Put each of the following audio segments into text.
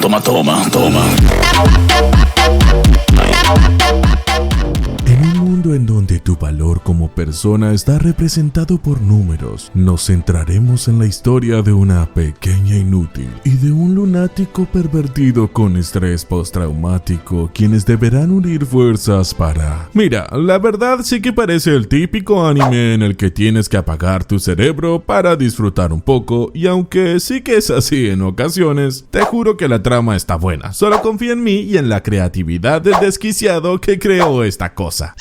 Toma, toma, toma. En un mundo en donde tu valor como persona está representado por números, nos centraremos en la historia de una pequeña inútil y de un lunático pervertido con estrés postraumático, quienes deberán unir fuerzas para... Mira, la verdad sí que parece el típico anime en el que tienes que apagar tu cerebro para disfrutar un poco, y aunque sí que es así en ocasiones, te juro que la trama está buena. Solo confía en mí y en la creatividad del desquiciado que creó esta cosa.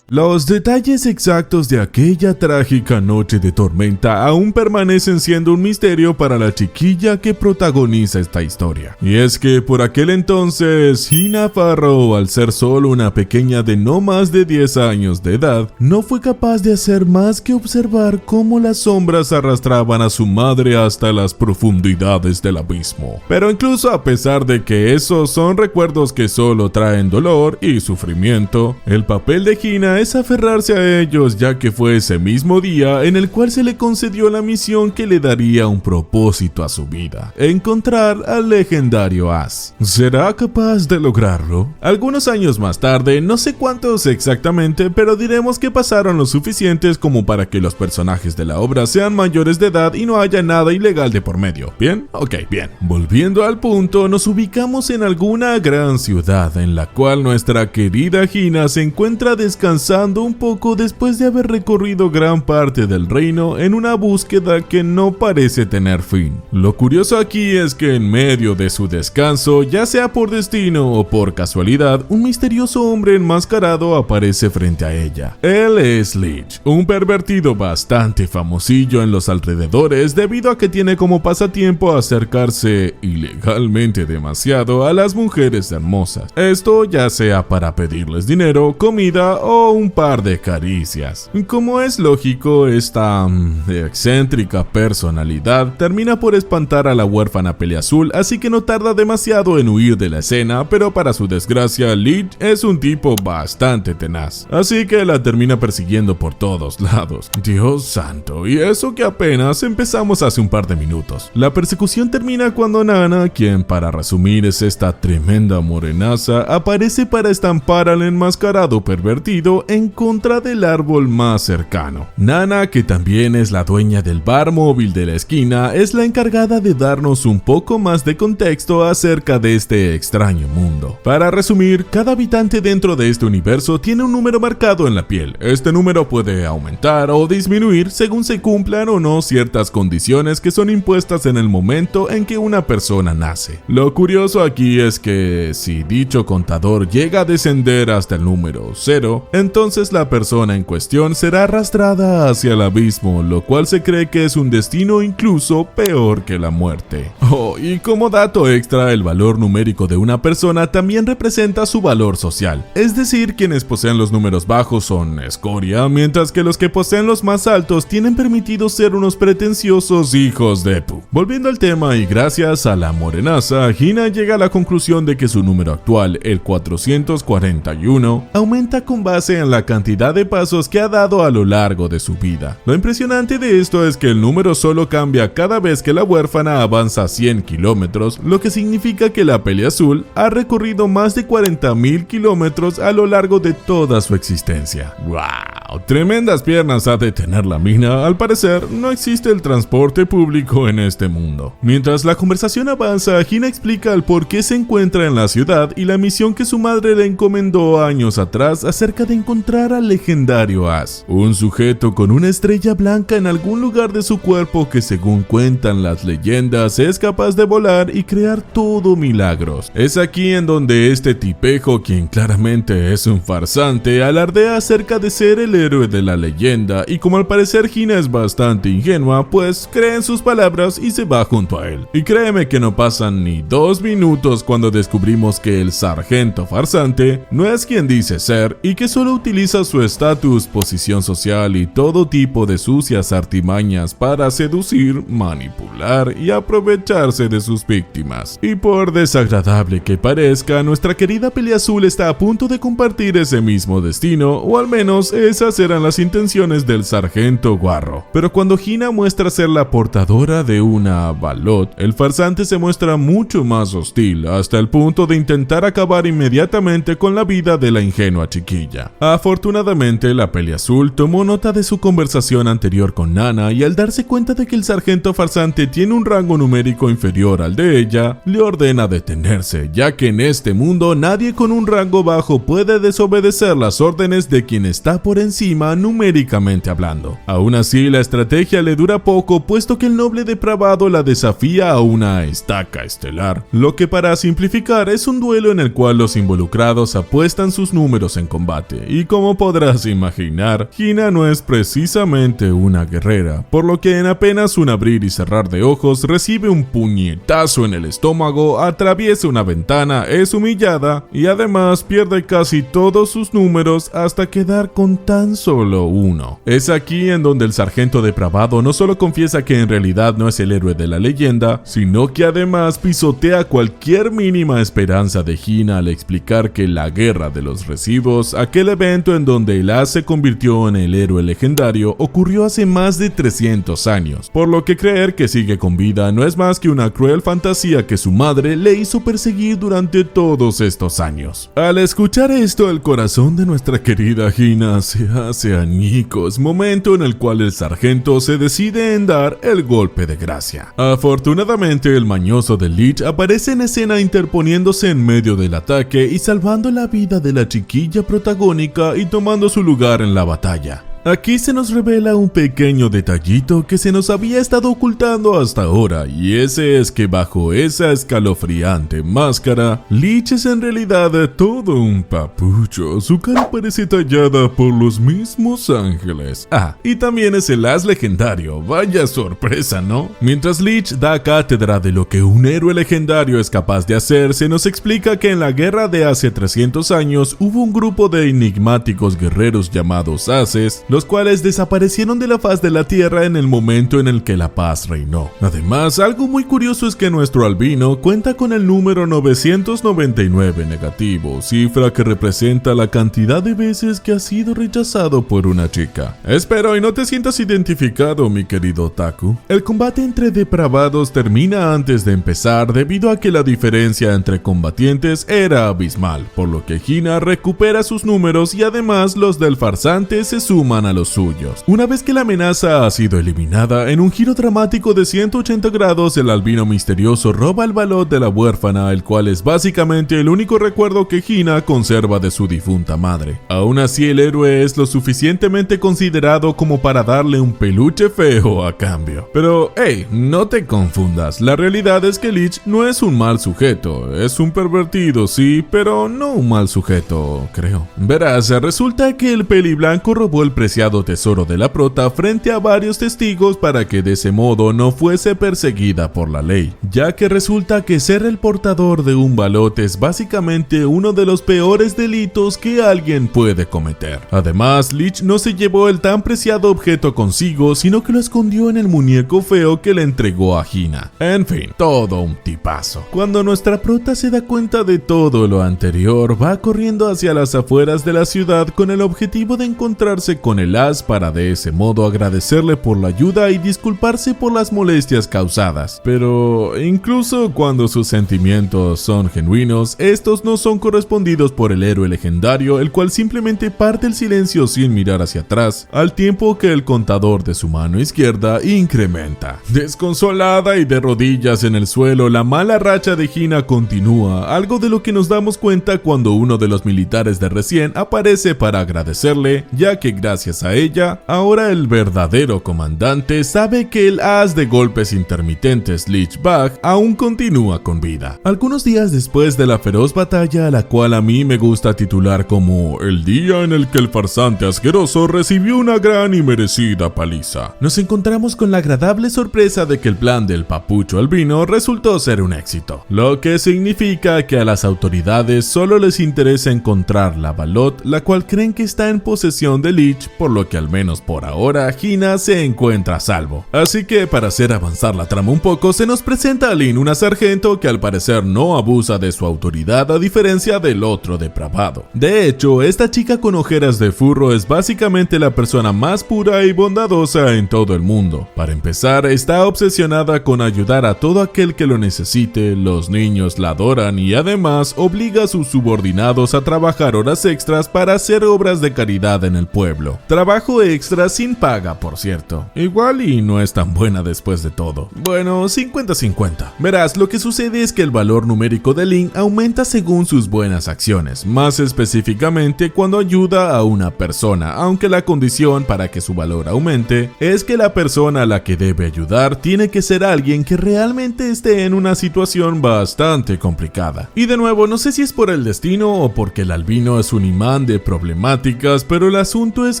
Los detalles exactos de aquella trágica noche de tormenta aún permanecen siendo un misterio para la chiquilla que protagoniza esta historia. Y es que por aquel entonces, Hina Farrow, al ser solo una pequeña de no más de 10 años de edad, no fue capaz de hacer más que observar cómo las sombras arrastraban a su madre hasta las profundidades del abismo. Pero incluso a pesar de que esos son recuerdos que solo traen dolor y sufrimiento, el papel de Hina es aferrarse a ellos, ya que fue ese mismo día en el cual se le concedió la misión que le daría un propósito a su vida: encontrar al legendario As. ¿Será capaz de lograrlo? Algunos años más tarde, no sé cuántos exactamente, pero diremos que pasaron lo suficientes como para que los personajes de la obra sean mayores de edad y no haya nada ilegal de por medio. ¿Bien? Ok, bien. Volviendo al punto, nos ubicamos en alguna gran ciudad en la cual nuestra querida Hina se encuentra descansando un poco después de haber recorrido gran parte del reino en una búsqueda que no parece tener fin. Lo curioso aquí es que en medio de su descanso, ya sea por destino o por casualidad, un misterioso hombre enmascarado aparece frente a ella. Él es Lich, un pervertido bastante famosillo en los alrededores debido a que tiene como pasatiempo acercarse ilegalmente demasiado a las mujeres hermosas. Esto ya sea para pedirles dinero, comida o un par de caricias. Como es lógico, esta excéntrica personalidad termina por espantar a la huérfana Peleazul, así que no tarda demasiado en huir de la escena, pero para su desgracia, Lich es un tipo bastante tenaz, así que la termina persiguiendo por todos lados. Dios santo, y eso que apenas empezamos hace un par de minutos. La persecución termina cuando Nana, quien para resumir es esta tremenda morenaza, aparece para estampar al enmascarado pervertido en contra del árbol más cercano. Nana, que también es la dueña del bar móvil de la esquina, es la encargada de darnos un poco más de contexto acerca de este extraño mundo. Para resumir, cada habitante dentro de este universo tiene un número marcado en la piel. Este número puede aumentar o disminuir según se cumplan o no ciertas condiciones que son impuestas en el momento en que una persona nace. Lo curioso aquí es que si dicho contador llega a descender hasta el número 0, entonces la persona en cuestión será arrastrada hacia el abismo, lo cual se cree que es un destino incluso peor que la muerte. Oh, y como dato extra, el valor numérico de una persona también representa su valor social, es decir, quienes poseen los números bajos son escoria, mientras que los que poseen los más altos tienen permitido ser unos pretenciosos hijos de pu. Volviendo al tema, y gracias a la morenaza, Hina llega a la conclusión de que su número actual, el 441, aumenta con base en la cantidad de pasos que ha dado a lo largo de su vida. Lo impresionante de esto es que el número solo cambia cada vez que la huérfana avanza 100 kilómetros, lo que significa que la Peleazul ha recorrido más de 40.000 kilómetros a lo largo de toda su existencia. ¡Wow! Tremendas piernas ha de tener la mina. Al parecer, no existe el transporte público en este mundo. Mientras la conversación avanza, Hina explica el por qué se encuentra en la ciudad y la misión que su madre le encomendó años atrás acerca de encontrar al legendario As, un sujeto con una estrella blanca en algún lugar de su cuerpo que, según cuentan las leyendas, es capaz de volar y crear todo milagros. Es aquí en donde este tipejo, quien claramente es un farsante, alardea acerca de ser el héroe de la leyenda, y como al parecer Hina es bastante ingenua, pues cree en sus palabras y se va junto a él. Y créeme que no pasan ni 2 minutos cuando descubrimos que el sargento farsante no es quien dice ser y que solo utiliza su estatus, posición social y todo tipo de sucias artimañas para seducir, manipular y aprovecharse de sus víctimas. Y por desagradable que parezca, nuestra querida Peleazul está a punto de compartir ese mismo destino, o al menos esa cuáles eran las intenciones del sargento Guarro. Pero cuando Hina muestra ser la portadora de una balot, el farsante se muestra mucho más hostil, hasta el punto de intentar acabar inmediatamente con la vida de la ingenua chiquilla. Afortunadamente, la Peli Azul tomó nota de su conversación anterior con Nana y al darse cuenta de que el sargento farsante tiene un rango numérico inferior al de ella, le ordena detenerse, ya que en este mundo nadie con un rango bajo puede desobedecer las órdenes de quien está por encima numéricamente hablando. Aún así, la estrategia le dura poco, puesto que el noble depravado la desafía a una estaca estelar, lo que para simplificar es un duelo en el cual los involucrados apuestan sus números en combate, y como podrás imaginar, Hina no es precisamente una guerrera, por lo que en apenas un abrir y cerrar de ojos recibe un puñetazo en el estómago, atraviesa una ventana, es humillada y además pierde casi todos sus números hasta quedar con tan solo uno. Es aquí en donde el sargento depravado no solo confiesa que en realidad no es el héroe de la leyenda, sino que además pisotea cualquier mínima esperanza de Hina al explicar que la guerra de los residuos, aquel evento en donde el as se convirtió en el héroe legendario, ocurrió hace más de 300 años, por lo que creer que sigue con vida no es más que una cruel fantasía que su madre le hizo perseguir durante todos estos años. Al escuchar esto, el corazón de nuestra querida Hina se hace añicos, momento en el cual el sargento se decide en dar el golpe de gracia. Afortunadamente, el mañoso de Lich aparece en escena interponiéndose en medio del ataque y salvando la vida de la chiquilla protagónica y tomando su lugar en la batalla. Aquí se nos revela un pequeño detallito que se nos había estado ocultando hasta ahora, y ese es que bajo esa escalofriante máscara, Lich es en realidad todo un papucho. Su cara parece tallada por los mismos ángeles. Y también es el as legendario, vaya sorpresa, ¿no? Mientras Lich da cátedra de lo que un héroe legendario es capaz de hacer, se nos explica que en la guerra de hace 300 años hubo un grupo de enigmáticos guerreros llamados ases, los cuales desaparecieron de la faz de la tierra en el momento en el que la paz reinó. Además, algo muy curioso es que nuestro albino cuenta con el número 999 negativo, cifra que representa la cantidad de veces que ha sido rechazado por una chica. Espero y no te sientas identificado, mi querido otaku. El combate entre depravados termina antes de empezar debido a que la diferencia entre combatientes era abismal, por lo que Hina recupera sus números y además los del farsante se suman a los suyos. Una vez que la amenaza ha sido eliminada, en un giro dramático de 180 grados, el albino misterioso roba el balot de la huérfana, el cual es básicamente el único recuerdo que Hina conserva de su difunta madre. Aún así, el héroe es lo suficientemente considerado como para darle un peluche feo a cambio. Pero, hey, no te confundas, la realidad es que Lich no es un mal sujeto, es un pervertido, sí, pero no un mal sujeto, creo. Verás, resulta que el peliblanco robó el preciado tesoro de la prota frente a varios testigos para que de ese modo no fuese perseguida por la ley, ya que resulta que ser el portador de un balot es básicamente uno de los peores delitos que alguien puede cometer. Además, Lich no se llevó el tan preciado objeto consigo, sino que lo escondió en el muñeco feo que le entregó a Hina. En fin, todo un tipazo. Cuando nuestra prota se da cuenta de todo lo anterior, va corriendo hacia las afueras de la ciudad con el objetivo de encontrarse con el as para de ese modo agradecerle por la ayuda y disculparse por las molestias causadas. Pero incluso cuando sus sentimientos son genuinos, estos no son correspondidos por el héroe legendario, el cual simplemente parte el silencio sin mirar hacia atrás, al tiempo que el contador de su mano izquierda incrementa. Desconsolada y de rodillas en el suelo, la mala racha de Hina continúa, algo de lo que nos damos cuenta cuando uno de los militares de recién aparece para agradecerle, ya que gracias a ella, ahora el verdadero comandante sabe que el as de golpes intermitentes Lich Bag aún continúa con vida. Algunos días después de la feroz batalla, a la cual a mí me gusta titular como el día en el que el farsante asqueroso recibió una gran y merecida paliza, nos encontramos con la agradable sorpresa de que el plan del papucho albino resultó ser un éxito, lo que significa que a las autoridades solo les interesa encontrar la balot, la cual creen que está en posesión de Lich, por lo que al menos por ahora Hina se encuentra a salvo. Así que para hacer avanzar la trama un poco, se nos presenta a Lin, una sargento que al parecer no abusa de su autoridad a diferencia del otro depravado. De hecho, esta chica con ojeras de furro es básicamente la persona más pura y bondadosa en todo el mundo. Para empezar, está obsesionada con ayudar a todo aquel que lo necesite, los niños la adoran y además obliga a sus subordinados a trabajar horas extras para hacer obras de caridad en el pueblo. Trabajo extra sin paga, por cierto. Igual y no es tan buena después de todo. Bueno, 50-50. Verás, lo que sucede es que el valor numérico de Lin aumenta según sus buenas acciones, más específicamente cuando ayuda a una persona, aunque la condición para que su valor aumente es que la persona a la que debe ayudar tiene que ser alguien que realmente esté en una situación bastante complicada. Y de nuevo, no sé si es por el destino o porque el albino es un imán de problemáticas, pero el asunto es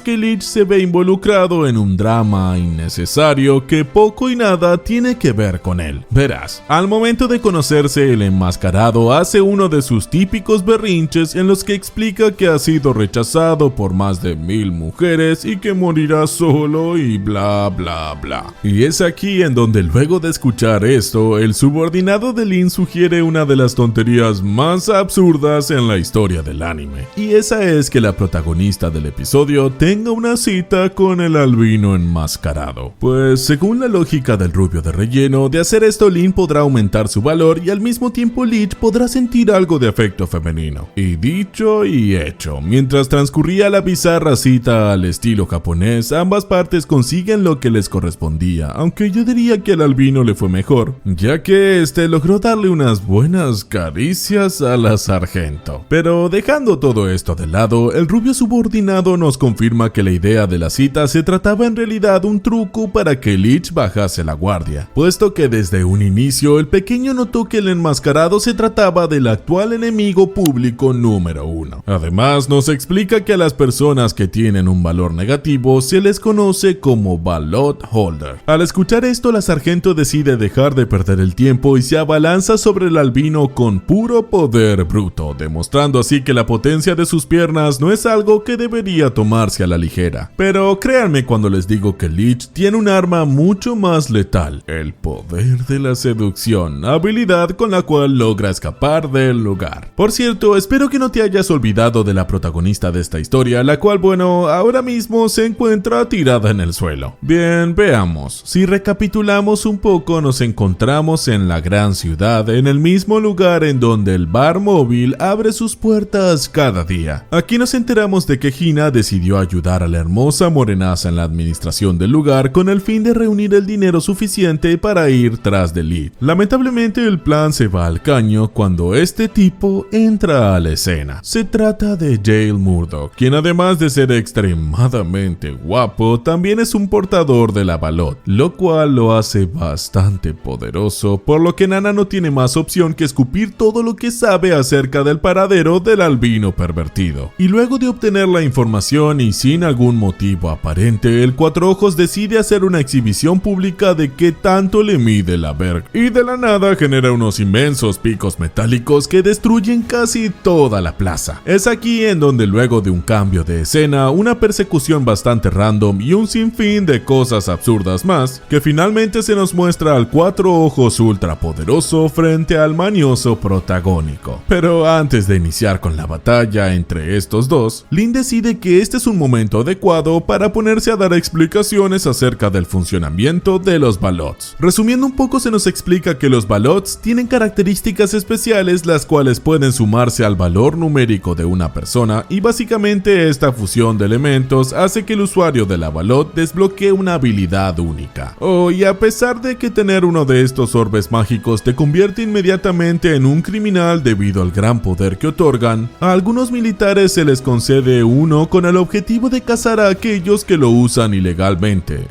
que Lich se ve involucrado en un drama innecesario que poco y nada tiene que ver con él. Verás, al momento de conocerse, el enmascarado hace uno de sus típicos berrinches en los que explica que ha sido rechazado por más de 1000 mujeres y que morirá solo y bla bla bla. Y es aquí en donde luego de escuchar esto, el subordinado de Lin sugiere una de las tonterías más absurdas en la historia del anime. Y esa es que la protagonista del episodio tenga una cita con el albino enmascarado. Pues según la lógica del rubio de relleno, de hacer esto Lin podrá aumentar su valor y al mismo tiempo Lich podrá sentir algo de afecto femenino. Y dicho y hecho, mientras transcurría la bizarra cita al estilo japonés, ambas partes consiguen lo que les correspondía, aunque yo diría que al albino le fue mejor, ya que logró darle unas buenas caricias a la sargento. Pero dejando todo esto de lado, el rubio subordinado nos confirma que la idea de la cita se trataba en realidad un truco para que Lich bajase la guardia, puesto que desde un inicio el pequeño notó que el enmascarado se trataba del actual enemigo público número 1. Además, nos explica que a las personas que tienen un valor negativo se les conoce como ballot holder. Al escuchar esto, la sargento decide dejar de perder el tiempo y se abalanza sobre el albino con puro poder bruto, demostrando así que la potencia de sus piernas no es algo que debería tomarse a la ligera. Pero créanme cuando les digo que Lich tiene un arma mucho más letal, el poder de la seducción, habilidad con la cual logra escapar del lugar. Por cierto, espero que no te hayas olvidado de la protagonista de esta historia, la cual, bueno, ahora mismo se encuentra tirada en el suelo. Bien, veamos. Si recapitulamos un poco, nos encontramos en la gran ciudad, en el mismo lugar en donde el bar móvil abre sus puertas cada día. Aquí nos enteramos de que Hina decidió ayudar a la hermosa morenaza en la administración del lugar con el fin de reunir el dinero suficiente para ir tras de Lich. Lamentablemente el plan se va al caño cuando este tipo entra a la escena. Se trata de Jael Murdoch, quien además de ser extremadamente guapo, también es un portador de la ballot, lo cual lo hace bastante poderoso, por lo que Nana no tiene más opción que escupir todo lo que sabe acerca del paradero del albino pervertido. Y luego de obtener la información y sin algún motivo aparente, el Cuatro Ojos decide hacer una exhibición pública de qué tanto le mide la verga, y de la nada genera unos inmensos picos metálicos que destruyen casi toda la plaza. Es aquí en donde luego de un cambio de escena, una persecución bastante random y un sinfín de cosas absurdas más, que finalmente se nos muestra al Cuatro Ojos ultrapoderoso frente al manioso protagónico. Pero antes de iniciar con la batalla entre estos dos, Lin decide que este es un momento adecuado para ponerse a dar explicaciones acerca del funcionamiento de los ballots. Resumiendo un poco, se nos explica que los ballots tienen características especiales las cuales pueden sumarse al valor numérico de una persona, y básicamente esta fusión de elementos hace que el usuario de la ballot desbloquee una habilidad única. Y a pesar de que tener uno de estos orbes mágicos te convierte inmediatamente en un criminal debido al gran poder que otorgan, a algunos militares se les concede uno con el objetivo de cazar a aquellos que lo usan ilegalmente.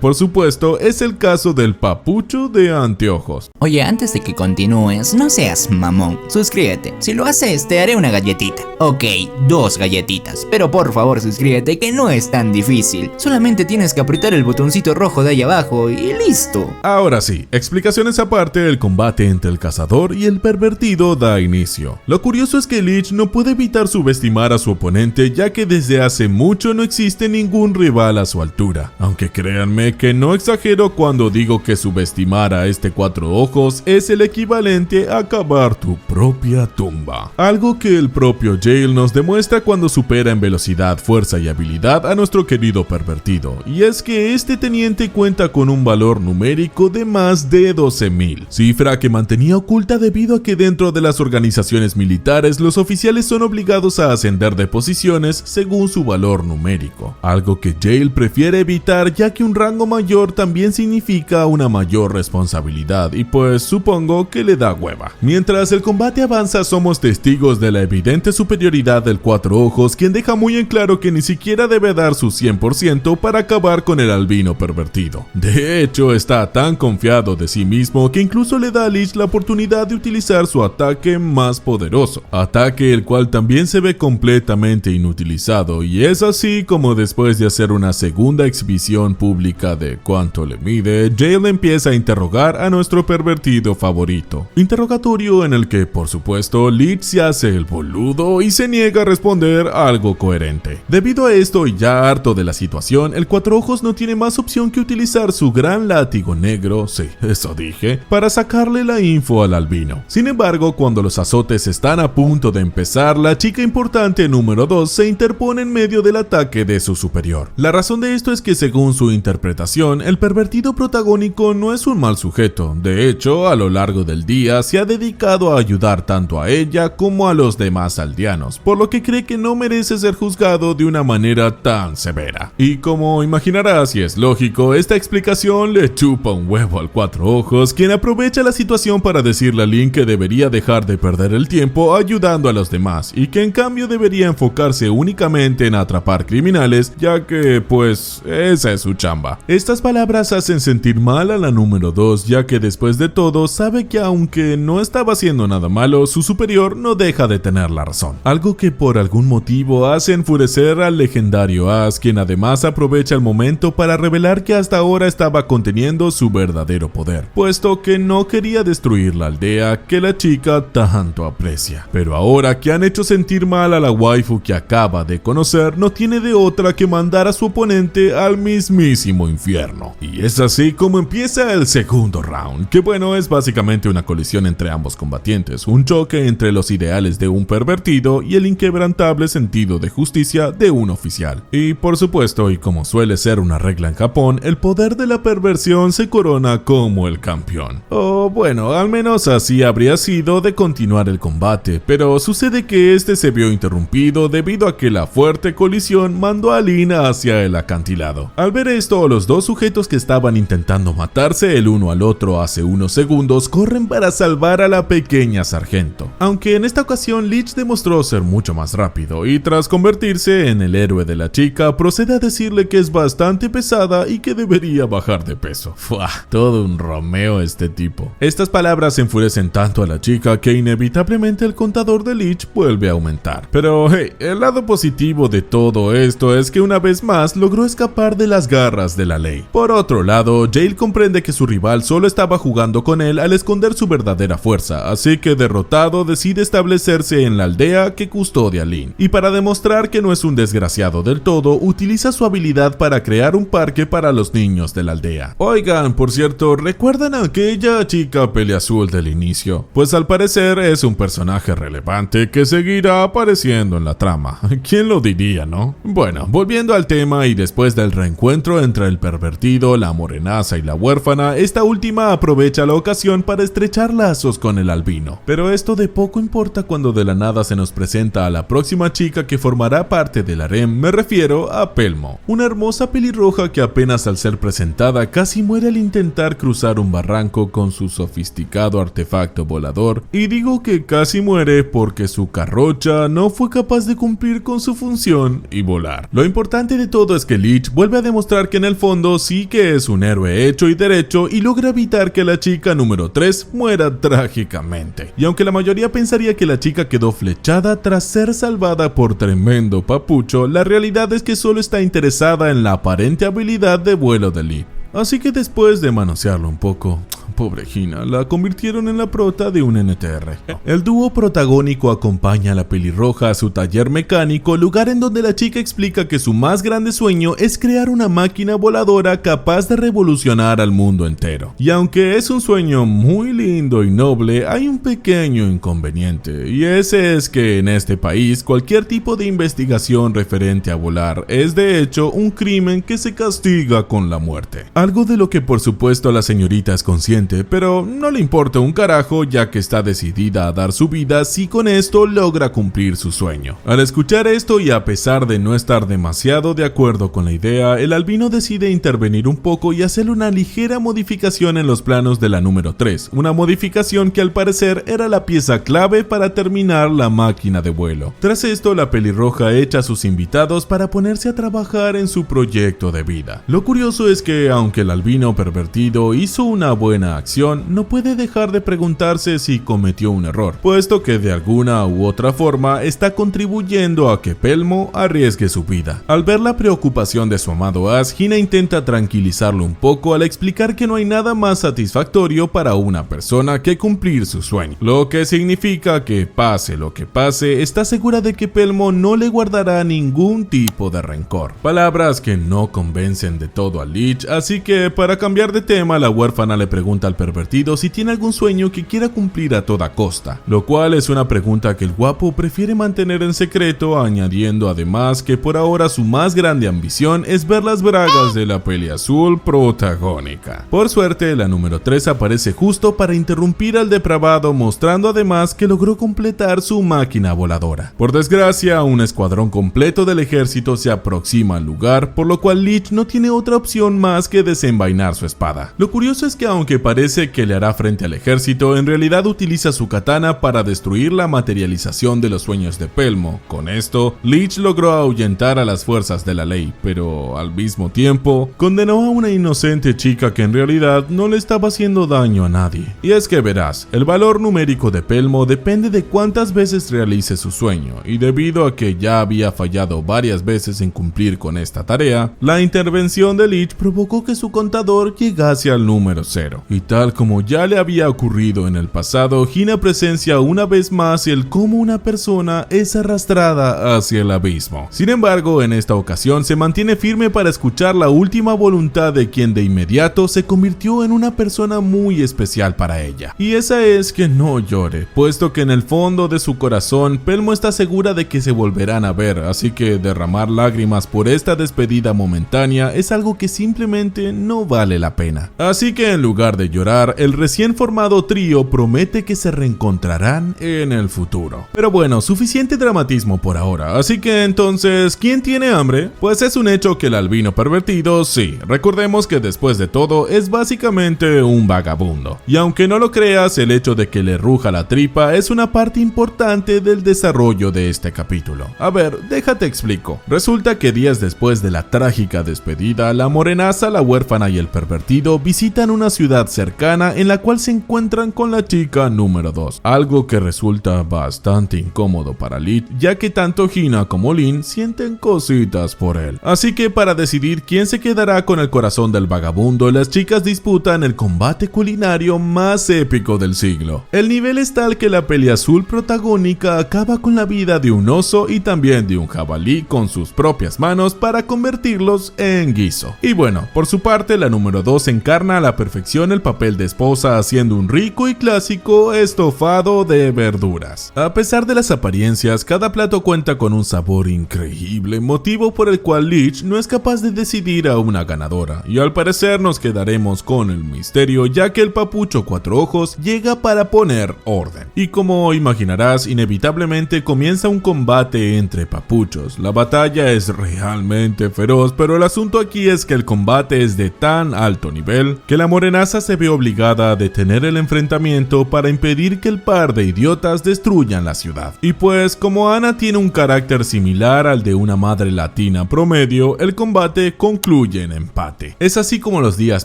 Por supuesto, es el caso del papucho de anteojos. Oye, antes de que continúes, no seas mamón, suscríbete. Si lo haces, te haré una galletita. Ok, 2 galletitas, pero por favor suscríbete, que no es tan difícil. Solamente tienes que apretar el botoncito rojo de ahí abajo y listo. Ahora sí, explicaciones aparte, el combate entre el cazador y el pervertido da inicio. Lo curioso es que Lich no puede evitar subestimar a su oponente, ya que desde hace mucho no existe ningún rival a su altura. Aunque créanme que no exagero cuando digo que subestimar a este Cuatro Ojos es el equivalente a cavar tu propia tumba. Algo que el propio Gale nos demuestra cuando supera en velocidad, fuerza y habilidad a nuestro querido pervertido, y es que este teniente cuenta con un valor numérico de más de 12.000, cifra que mantenía oculta debido a que dentro de las organizaciones militares los oficiales son obligados a ascender de posiciones según su valor numérico, algo que Gale prefiere evitar ya que un rango mayor también significa una mayor responsabilidad y pues supongo que le da hueva. Mientras el combate avanza somos testigos de la evidente superioridad del Cuatro Ojos, quien deja muy en claro que ni siquiera debe dar su 100% para acabar con el albino pervertido. De hecho, está tan confiado de sí mismo que incluso le da a Lich la oportunidad de utilizar su ataque más poderoso, ataque el cual también se ve completamente inutilizado, y es así como después de hacer una segunda exhibición pública de cuánto le mide, Gale empieza a interrogar a nuestro pervertido favorito. Interrogatorio en el que, por supuesto, Lich se hace el boludo y se niega a responder algo coherente. Debido a esto y ya harto de la situación, el Cuatro Ojos no tiene más opción que utilizar su gran látigo negro, sí, eso dije, para sacarle la info al albino. Sin embargo, cuando los azotes están a punto de empezar, la chica importante número 2 se interpone en medio del ataque de su superior. La razón de esto es que según su interpretación, el pervertido protagónico no es un mal sujeto. De hecho, a lo largo del día se ha dedicado a ayudar tanto a ella como a los demás aldeanos, por lo que cree que no merece ser juzgado de una manera tan severa. Y como imaginarás, y es lógico, esta explicación le chupa un huevo al Cuatro Ojos, quien aprovecha la situación para decirle a Link que debería dejar de perder el tiempo ayudando a los demás y que en cambio debería enfocarse únicamente en atrapar criminales, ya que pues esa es su chamba. Estas palabras hacen sentir mal a la número 2, ya que después de todo sabe que aunque no estaba haciendo nada malo, su superior no deja de tener la razón, algo que por algún motivo hace enfurecer al legendario As, quien además aprovecha el momento para revelar que hasta ahora estaba conteniendo su verdadero poder, puesto que no quería destruir la aldea que la chica tanto aprecia. Pero ahora que han hecho sentir mal a la waifu que acaba de conocer, no tiene de otra que mandar a su oponente al mismísimo infierno. Y es así como empieza el segundo round, que bueno, es básicamente una colisión entre ambos combatientes, un choque entre los ideales de un pervertido y el inquebrantable sentido de justicia de un oficial. Y por supuesto, y como suele ser una regla en Japón, el poder de la perversión se corona como el campeón. O bueno, al menos así habría sido de continuar el combate, pero sucede que este se vio interrumpido debido a que la fuerte colisión mandó a Lin hacia el acantilado. Al ver esto, los dos sujetos que estaban intentando matarse el uno al otro hace unos segundos corren para salvar a la pequeña sargento. Aunque en esta ocasión Lich demostró ser mucho más rápido y tras convertirse en el héroe de la chica, procede a decirle que es bastante pesada y que debería bajar de peso. ¡Fua! Todo un Romeo este tipo. Estas palabras enfurecen tanto a la chica que inevitablemente el contador de Lich vuelve a aumentar. Pero hey, el lado positivo de todo esto es que una vez más logró escapar de las garras de la ley. Por otro lado, Gale comprende que su rival solo estaba jugando con él al esconder su verdadera fuerza, así que derrotado decide establecerse en la aldea que custodia a Lin. Y para demostrar que no es un desgraciado del todo, utiliza su habilidad para crear un parque para los niños de la aldea. Oigan, por cierto, ¿recuerdan a aquella chica peleazul del inicio? Pues al parecer es un personaje relevante que seguirá apareciendo en la trama. ¿Quién lo diría, no? Bueno, volviendo al tema y después del reencuentro entre el pervertido, la morenaza y la huérfana, esta última aprovecha la ocasión para estrechar lazos con el albino. Pero esto de poco importa cuando de la nada se nos presenta a la próxima chica que formará parte del harem, me refiero a Pelmo, una hermosa pelirroja que apenas al ser presentada casi muere al intentar cruzar un barranco con su sofisticado artefacto volador, y digo que casi muere porque su carrocha no fue capaz de cumplir con su función y volar. Lo importante de todo es que Lich vuelve a demostrar que en el fondo sí que es un héroe hecho y derecho y logra evitar que la chica número 3 muera trágicamente. Y aunque la mayoría pensaría que la chica quedó flechada tras ser salvada por tremendo papucho, la realidad es que solo está interesada en la aparente habilidad de vuelo de Lee. Así que después de manosearlo un poco, pobre Hina, la convirtieron en la prota de un NTR. El dúo protagónico acompaña a la pelirroja a su taller mecánico, lugar en donde la chica explica que su más grande sueño es crear una máquina voladora capaz de revolucionar al mundo entero. Y aunque es un sueño muy lindo y noble, hay un pequeño inconveniente, y ese es que en este país cualquier tipo de investigación referente a volar es de hecho un crimen que se castiga con la muerte. Algo de lo que por supuesto la señorita es consciente, pero no le importa un carajo, ya que está decidida a dar su vida si con esto logra cumplir su sueño. Al escuchar esto y a pesar de no estar demasiado de acuerdo con la idea, el albino decide intervenir un poco y hacerle una ligera modificación en los planos de la número 3, una modificación que al parecer era la pieza clave para terminar la máquina de vuelo. Tras esto, la pelirroja echa a sus invitados para ponerse a trabajar en su proyecto de vida. Lo curioso es que aunque el albino pervertido hizo una buena acción, no puede dejar de preguntarse si cometió un error, puesto que de alguna u otra forma está contribuyendo a que Pelmo arriesgue su vida. Al ver la preocupación de su amado As, Hina intenta tranquilizarlo un poco al explicar que no hay nada más satisfactorio para una persona que cumplir su sueño, lo que significa que pase lo que pase, está segura de que Pelmo no le guardará ningún tipo de rencor. Palabras que no convencen de todo a Leech, así que para cambiar de tema, la huérfana le pregunta al pervertido si tiene algún sueño que quiera cumplir a toda costa, lo cual es una pregunta que el guapo prefiere mantener en secreto, añadiendo además que por ahora su más grande ambición es ver las bragas de la peliazul protagónica. Por suerte, la número 3 aparece justo para interrumpir al depravado, mostrando además que logró completar su máquina voladora. Por desgracia, un escuadrón completo del ejército se aproxima al lugar, por lo cual Leech no tiene otra opción más que desenvainar su espada. Lo curioso es que aunque parece que le hará frente al ejército, en realidad utiliza su katana para destruir la materialización de los sueños de Pelmo. Con esto, Leech logró ahuyentar a las fuerzas de la ley, pero al mismo tiempo, condenó a una inocente chica que en realidad no le estaba haciendo daño a nadie. Y es que verás, el valor numérico de Pelmo depende de cuántas veces realice su sueño, y debido a que ya había fallado varias veces en cumplir con esta tarea, la intervención de Leech provocó que su contador llegase al número 0. Y tal como ya le había ocurrido en el pasado, Hina presencia una vez más el cómo una persona es arrastrada hacia el abismo. Sin embargo, en esta ocasión se mantiene firme para escuchar la última voluntad de quien de inmediato se convirtió en una persona muy especial para ella. Y esa es que no llore, puesto que en el fondo de su corazón, Pelmo está segura de que se volverán a ver, así que derramar lágrimas por esta despedida momentánea es algo que simplemente no vale la pena. Así que en lugar de llorar, el recién formado trío promete que se reencontrarán en el futuro. Pero bueno, suficiente dramatismo por ahora, así que entonces, ¿quién tiene hambre? Pues es un hecho que el albino pervertido, sí, recordemos que después de todo es básicamente un vagabundo. Y aunque no lo creas, el hecho de que le ruja la tripa es una parte importante del desarrollo de este capítulo. A ver, déjate explico. Resulta que días después de la trágica despedida, la morenaza, la huérfana y el pervertido visitan una ciudad cercana en la cual se encuentran con la chica número 2, algo que resulta bastante incómodo para Leech, ya que tanto Hina como Lin sienten cositas por él. Así que para decidir quién se quedará con el corazón del vagabundo, las chicas disputan el combate culinario más épico del siglo. El nivel es tal que la peliazul protagónica acaba con la vida de un oso y también de un jabalí con sus propias manos para convertirlos en guiso. Y bueno, por su parte, la número 2 encarna a la perfección el papel de esposa, haciendo un rico y clásico estofado de verduras. A pesar de las apariencias, cada plato cuenta con un sabor increíble, motivo por el cual Leech no es capaz de decidir a una ganadora, y al parecer nos quedaremos con el misterio, ya que el papucho cuatro ojos llega para poner orden. Y como imaginarás, inevitablemente comienza un combate entre papuchos. La batalla es realmente feroz, pero el asunto aquí es que el combate es de tan alto nivel que la morenaza se ve obligada a detener el enfrentamiento para impedir que el par de idiotas destruyan la ciudad. Y pues como Ana tiene un carácter similar al de una madre latina promedio, el combate concluye en empate. Es así como los días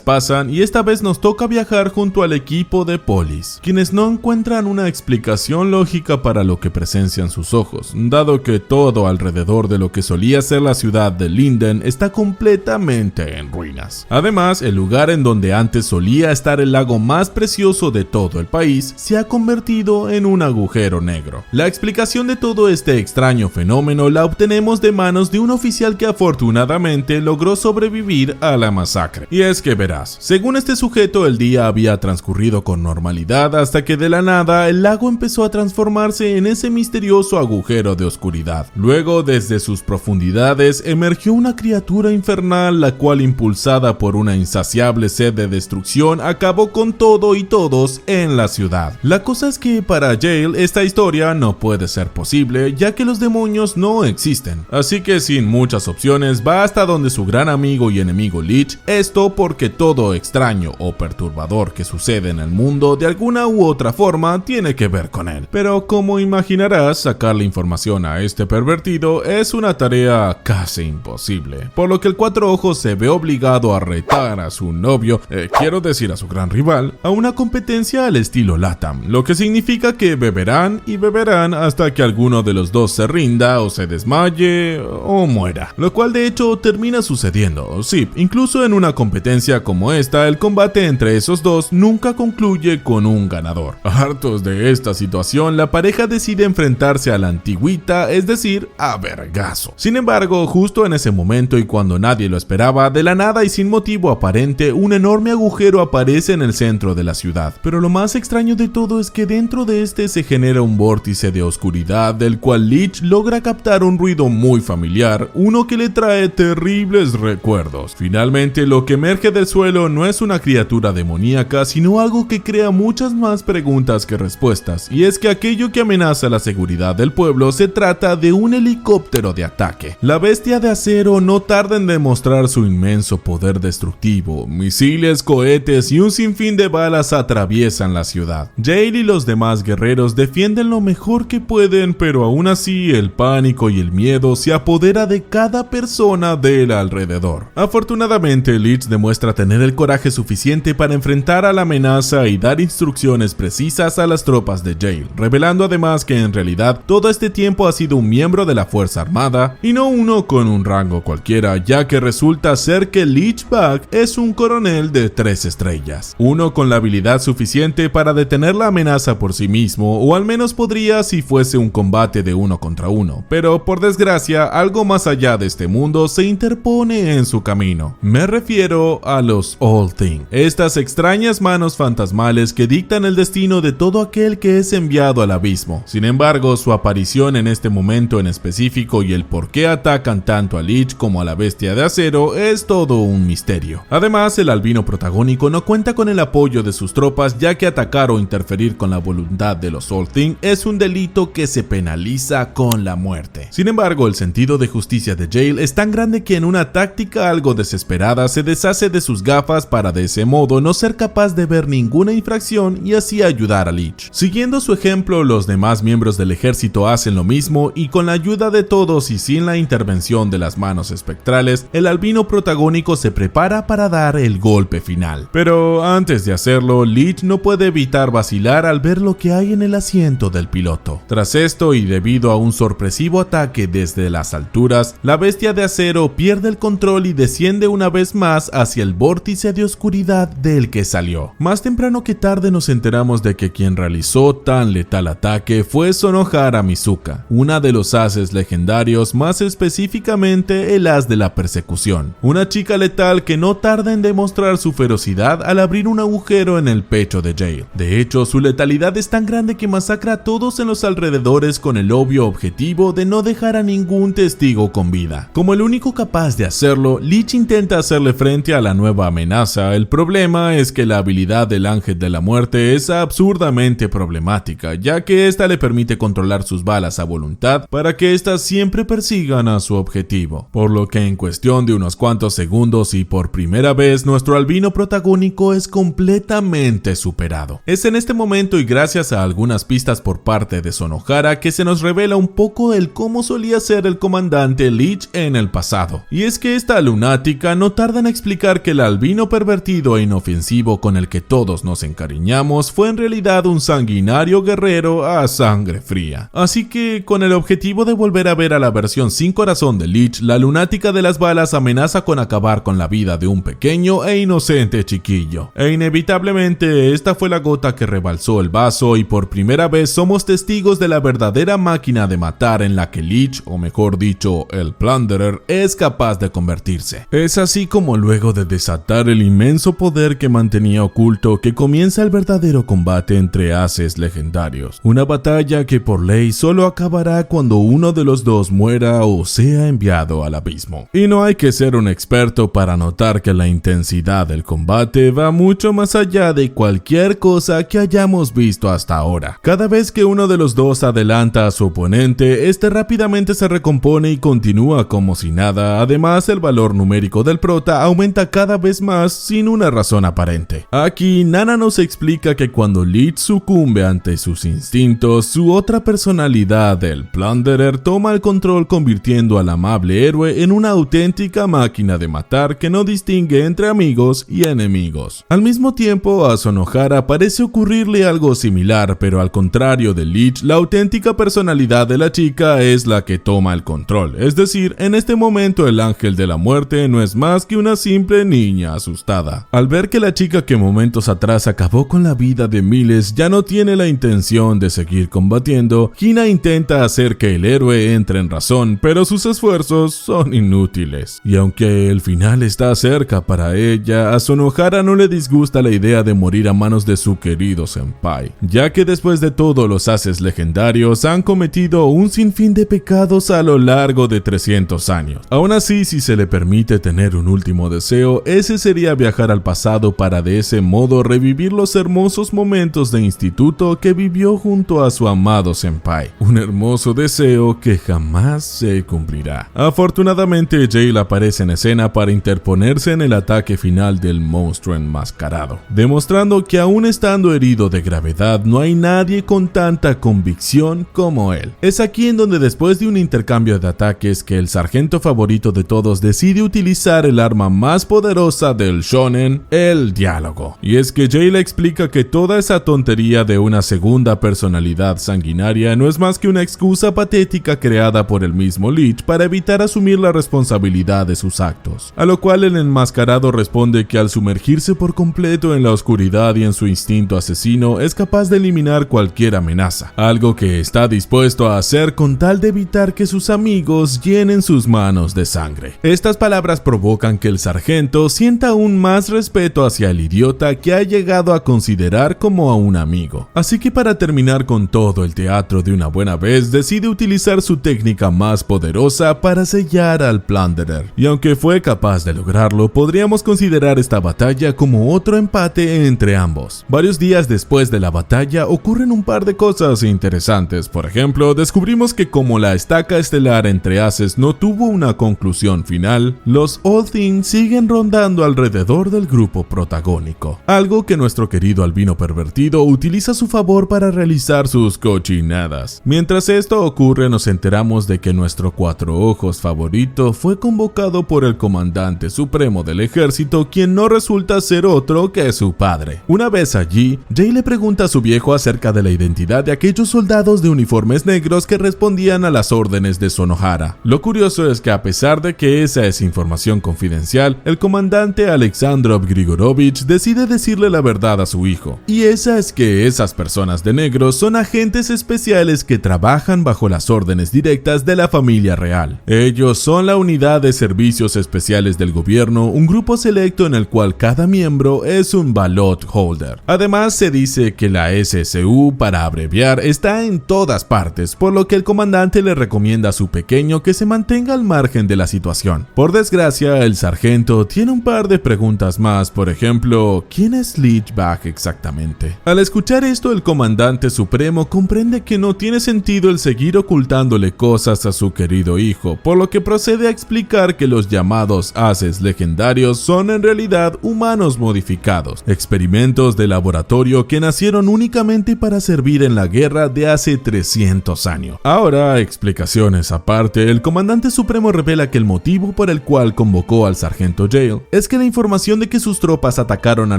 pasan y esta vez nos toca viajar junto al equipo de Polis, quienes no encuentran una explicación lógica para lo que presencian sus ojos, dado que todo alrededor de lo que solía ser la ciudad de Linden está completamente en ruinas. Además, el lugar en donde antes solía estar el lago más precioso de todo el país se ha convertido en un agujero negro. La explicación de todo este extraño fenómeno la obtenemos de manos de un oficial que afortunadamente logró sobrevivir a la masacre. Y es que verás, según este sujeto, el día había transcurrido con normalidad hasta que de la nada el lago empezó a transformarse en ese misterioso agujero de oscuridad. Luego, desde sus profundidades emergió una criatura infernal, la cual, impulsada por una insaciable sed de destrucción, acabó con todo y todos en la ciudad. La cosa es que para Gale esta historia no puede ser posible, ya que los demonios no existen. Así que sin muchas opciones va hasta donde su gran amigo y enemigo Leech, esto porque todo extraño o perturbador que sucede en el mundo de alguna u otra forma tiene que ver con él. Pero como imaginarás, sacarle información a este pervertido es una tarea casi imposible, por lo que el Cuatro Ojos se ve obligado a retar a su novio, quiero decir a su gran rival, a una competencia al estilo LATAM, lo que significa que beberán y beberán hasta que alguno de los dos se rinda o se desmaye o muera, lo cual de hecho termina sucediendo. Sí, incluso en una competencia como esta, el combate entre esos dos nunca concluye con un ganador. Hartos de esta situación, la pareja decide enfrentarse a la antigüita, es decir, a vergazo. Sin embargo, justo en ese momento y cuando nadie lo esperaba, de la nada y sin motivo aparente, un enorme agujero aparece en el centro de la ciudad. Pero lo más extraño de todo es que dentro de este se genera un vórtice de oscuridad del cual Leech logra captar un ruido muy familiar, uno que le trae terribles recuerdos. Finalmente, lo que emerge del suelo no es una criatura demoníaca, sino algo que crea muchas más preguntas que respuestas, y es que aquello que amenaza la seguridad del pueblo se trata de un helicóptero de ataque. La bestia de acero no tarda en demostrar su inmenso poder destructivo. Misiles, cohetes y un sinfín de balas atraviesan la ciudad. Gale y los demás guerreros defienden lo mejor que pueden, pero aún así el pánico y el miedo se apodera de cada persona del alrededor. Afortunadamente, Leech demuestra tener el coraje suficiente para enfrentar a la amenaza y dar instrucciones precisas a las tropas de Gale, revelando además que en realidad todo este tiempo ha sido un miembro de la Fuerza Armada y no uno con un rango cualquiera, ya que resulta ser que Leech Bug es un coronel de 3 estrellas, uno con la habilidad suficiente para detener la amenaza por sí mismo, o al menos podría si fuese un combate de 1 contra 1, pero por desgracia algo más allá de este mundo se interpone en su camino. Me refiero a los All Thing, estas extrañas manos fantasmales que dictan el destino de todo aquel que es enviado al abismo. Sin embargo, su aparición en este momento en específico y el por qué atacan tanto a Leech como a la bestia de acero es todo un misterio. Además, el albino protagónico no cuenta con el apoyo de sus tropas, ya que atacar o interferir con la voluntad de los All Thing es un delito que se penaliza con la muerte. Sin embargo, el sentido de justicia de Gale es tan grande que en una táctica algo desesperada se deshace de sus gafas para de ese modo no ser capaz de ver ninguna infracción y así ayudar a Leech. Siguiendo su ejemplo, los demás miembros del ejército hacen lo mismo y con la ayuda de todos y sin la intervención de las manos espectrales, el albino protagónico se prepara para dar el golpe final. Pero antes de hacerlo, Leech no puede evitar vacilar al ver lo que hay en el asiento del piloto. Tras esto y debido a un sorpresivo ataque desde las alturas, la bestia de acero pierde el control y desciende una vez más hacia el vórtice de oscuridad del que salió. Más temprano que tarde nos enteramos de que quien realizó tan letal ataque fue Sonohara Mizuka, una de los haces legendarios, más específicamente el as de la persecución, una chica letal que no tarda en demostrar su ferocidad al abrir un agujero en el pecho de Gale. De hecho, su letalidad es tan grande que masacra a todos en los alrededores con el obvio objetivo de no dejar a ningún testigo con vida. Como el único capaz de hacerlo, Leech intenta hacerle frente a la nueva amenaza. El problema es que la habilidad del Ángel de la Muerte es absurdamente problemática, ya que esta le permite controlar sus balas a voluntad para que éstas siempre persigan a su objetivo, por lo que en cuestión de unos cuantos segundos y por primera vez nuestro albino protagónico es completamente superado. Es en este momento y gracias a algunas pistas por parte de Sonohara que se nos revela un poco el cómo solía ser el comandante Leech en el pasado, y es que esta lunática no tarda en explicar que el albino pervertido e inofensivo con el que todos nos encariñamos fue en realidad un sanguinario guerrero a sangre fría. Así que con el objetivo de volver a ver a la versión sin corazón de Leech, la lunática de las balas amenaza con acabar con la vida de un pequeño e inocente chiquillo. martillo. E inevitablemente esta fue la gota que rebalsó el vaso y por primera vez somos testigos de la verdadera máquina de matar en la que Leech, o mejor dicho, el Plunderer, es capaz de convertirse. Es así como luego de desatar el inmenso poder que mantenía oculto que comienza el verdadero combate entre haces legendarios. Una batalla que por ley solo acabará cuando uno de los dos muera o sea enviado al abismo. Y no hay que ser un experto para notar que la intensidad del combate va mucho más allá de cualquier cosa que hayamos visto hasta ahora. Cada vez que uno de los dos adelanta a su oponente, este rápidamente se recompone y continúa como si nada. Además, el valor numérico del prota aumenta cada vez más sin una razón aparente. Aquí, Nana nos explica que cuando Leech sucumbe ante sus instintos, su otra personalidad, el Plunderer, toma el control convirtiendo al amable héroe en una auténtica máquina de matar que no distingue entre amigos y enemigos. Al mismo tiempo, a Sonohara parece ocurrirle algo similar, pero al contrario de Leech, la auténtica personalidad de la chica es la que toma el control. Es decir, en este momento el ángel de la muerte no es más que una simple niña asustada. Al ver que la chica que momentos atrás acabó con la vida de miles ya no tiene la intención de seguir combatiendo, Hina intenta hacer que el héroe entre en razón, pero sus esfuerzos son inútiles. Y aunque el final está cerca para ella, a Sonohara no le disgusta la idea de morir a manos de su querido senpai, ya que después de todo los haces legendarios han cometido un sinfín de pecados a lo largo de 300 años. Aún así, si se le permite tener un último deseo, ese sería viajar al pasado para de ese modo revivir los hermosos momentos de instituto que vivió junto a su amado senpai. Un hermoso deseo que jamás se cumplirá. Afortunadamente, Jail aparece en escena para interponerse en el ataque final del monstruo enmascarado, demostrando que aún estando herido de gravedad, no hay nadie con tanta convicción como él. Es aquí en donde después de un intercambio de ataques que el sargento favorito de todos decide utilizar el arma más poderosa del shonen, el diálogo. Y es que Jail explica que toda esa tontería de una segunda personalidad sanguinaria no es más que una excusa patética creada por el mismo Leech para evitar asumir la responsabilidad de sus actos. A lo cual el enmascarado responde que al sumergirse por completo en la oscuridad y en su instinto asesino es capaz de eliminar cualquier amenaza, algo que está dispuesto a hacer con tal de evitar que sus amigos llenen sus manos de sangre. Estas palabras provocan que el sargento sienta aún más respeto hacia el idiota que ha llegado a considerar como a un amigo. Así que para terminar con todo el teatro de una buena vez, decide utilizar su técnica más poderosa para sellar al Plunderer. Y aunque fue capaz de lograrlo, podríamos considerar esta batalla como otro empate entre ambos. Varios días después de la batalla ocurren un par de cosas interesantes. Por ejemplo, descubrimos que como la estaca estelar entre haces no tuvo una conclusión final, los All Things siguen rondando alrededor del grupo protagónico, algo que nuestro querido albino pervertido utiliza a su favor para realizar sus cochinadas. Mientras esto ocurre, nos enteramos de que nuestro cuatro ojos favorito fue convocado por el comandante supremo del ejército, quien no resulta ser otro que su padre. Una vez allí, Jay le pregunta a su viejo acerca de la identidad de aquellos soldados de uniformes negros que respondían a las órdenes de Sonohara. Lo curioso es que a pesar de que esa es información confidencial, el comandante Alexandrov Grigorovich decide decirle la verdad a su hijo, y esa es que esas personas de negro son agentes especiales que trabajan bajo las órdenes directas de la familia real. Ellos son la unidad de servicios especiales del gobierno, un grupo selecto en el cual cada miembro es un ballot holder. Además, se dice que la SSU, para abreviar, está en todas partes, por lo que el comandante le recomienda a su pequeño que se mantenga al margen de la situación. Por desgracia, el sargento tiene un par de preguntas más, por ejemplo, ¿quién es Leechback exactamente? Al escuchar esto, el comandante supremo comprende que no tiene sentido el seguir ocultándole cosas a su querido hijo, por lo que procede a explicar que los llamados haces legendarios son en realidad humanos modificados, experimentos de laboratorio que nacieron únicamente para servir en la guerra de hace 300 años. Ahora, explicaciones aparte, el comandante supremo revela que el motivo por el cual convocó al sargento Jail es que la información de que sus tropas atacaron a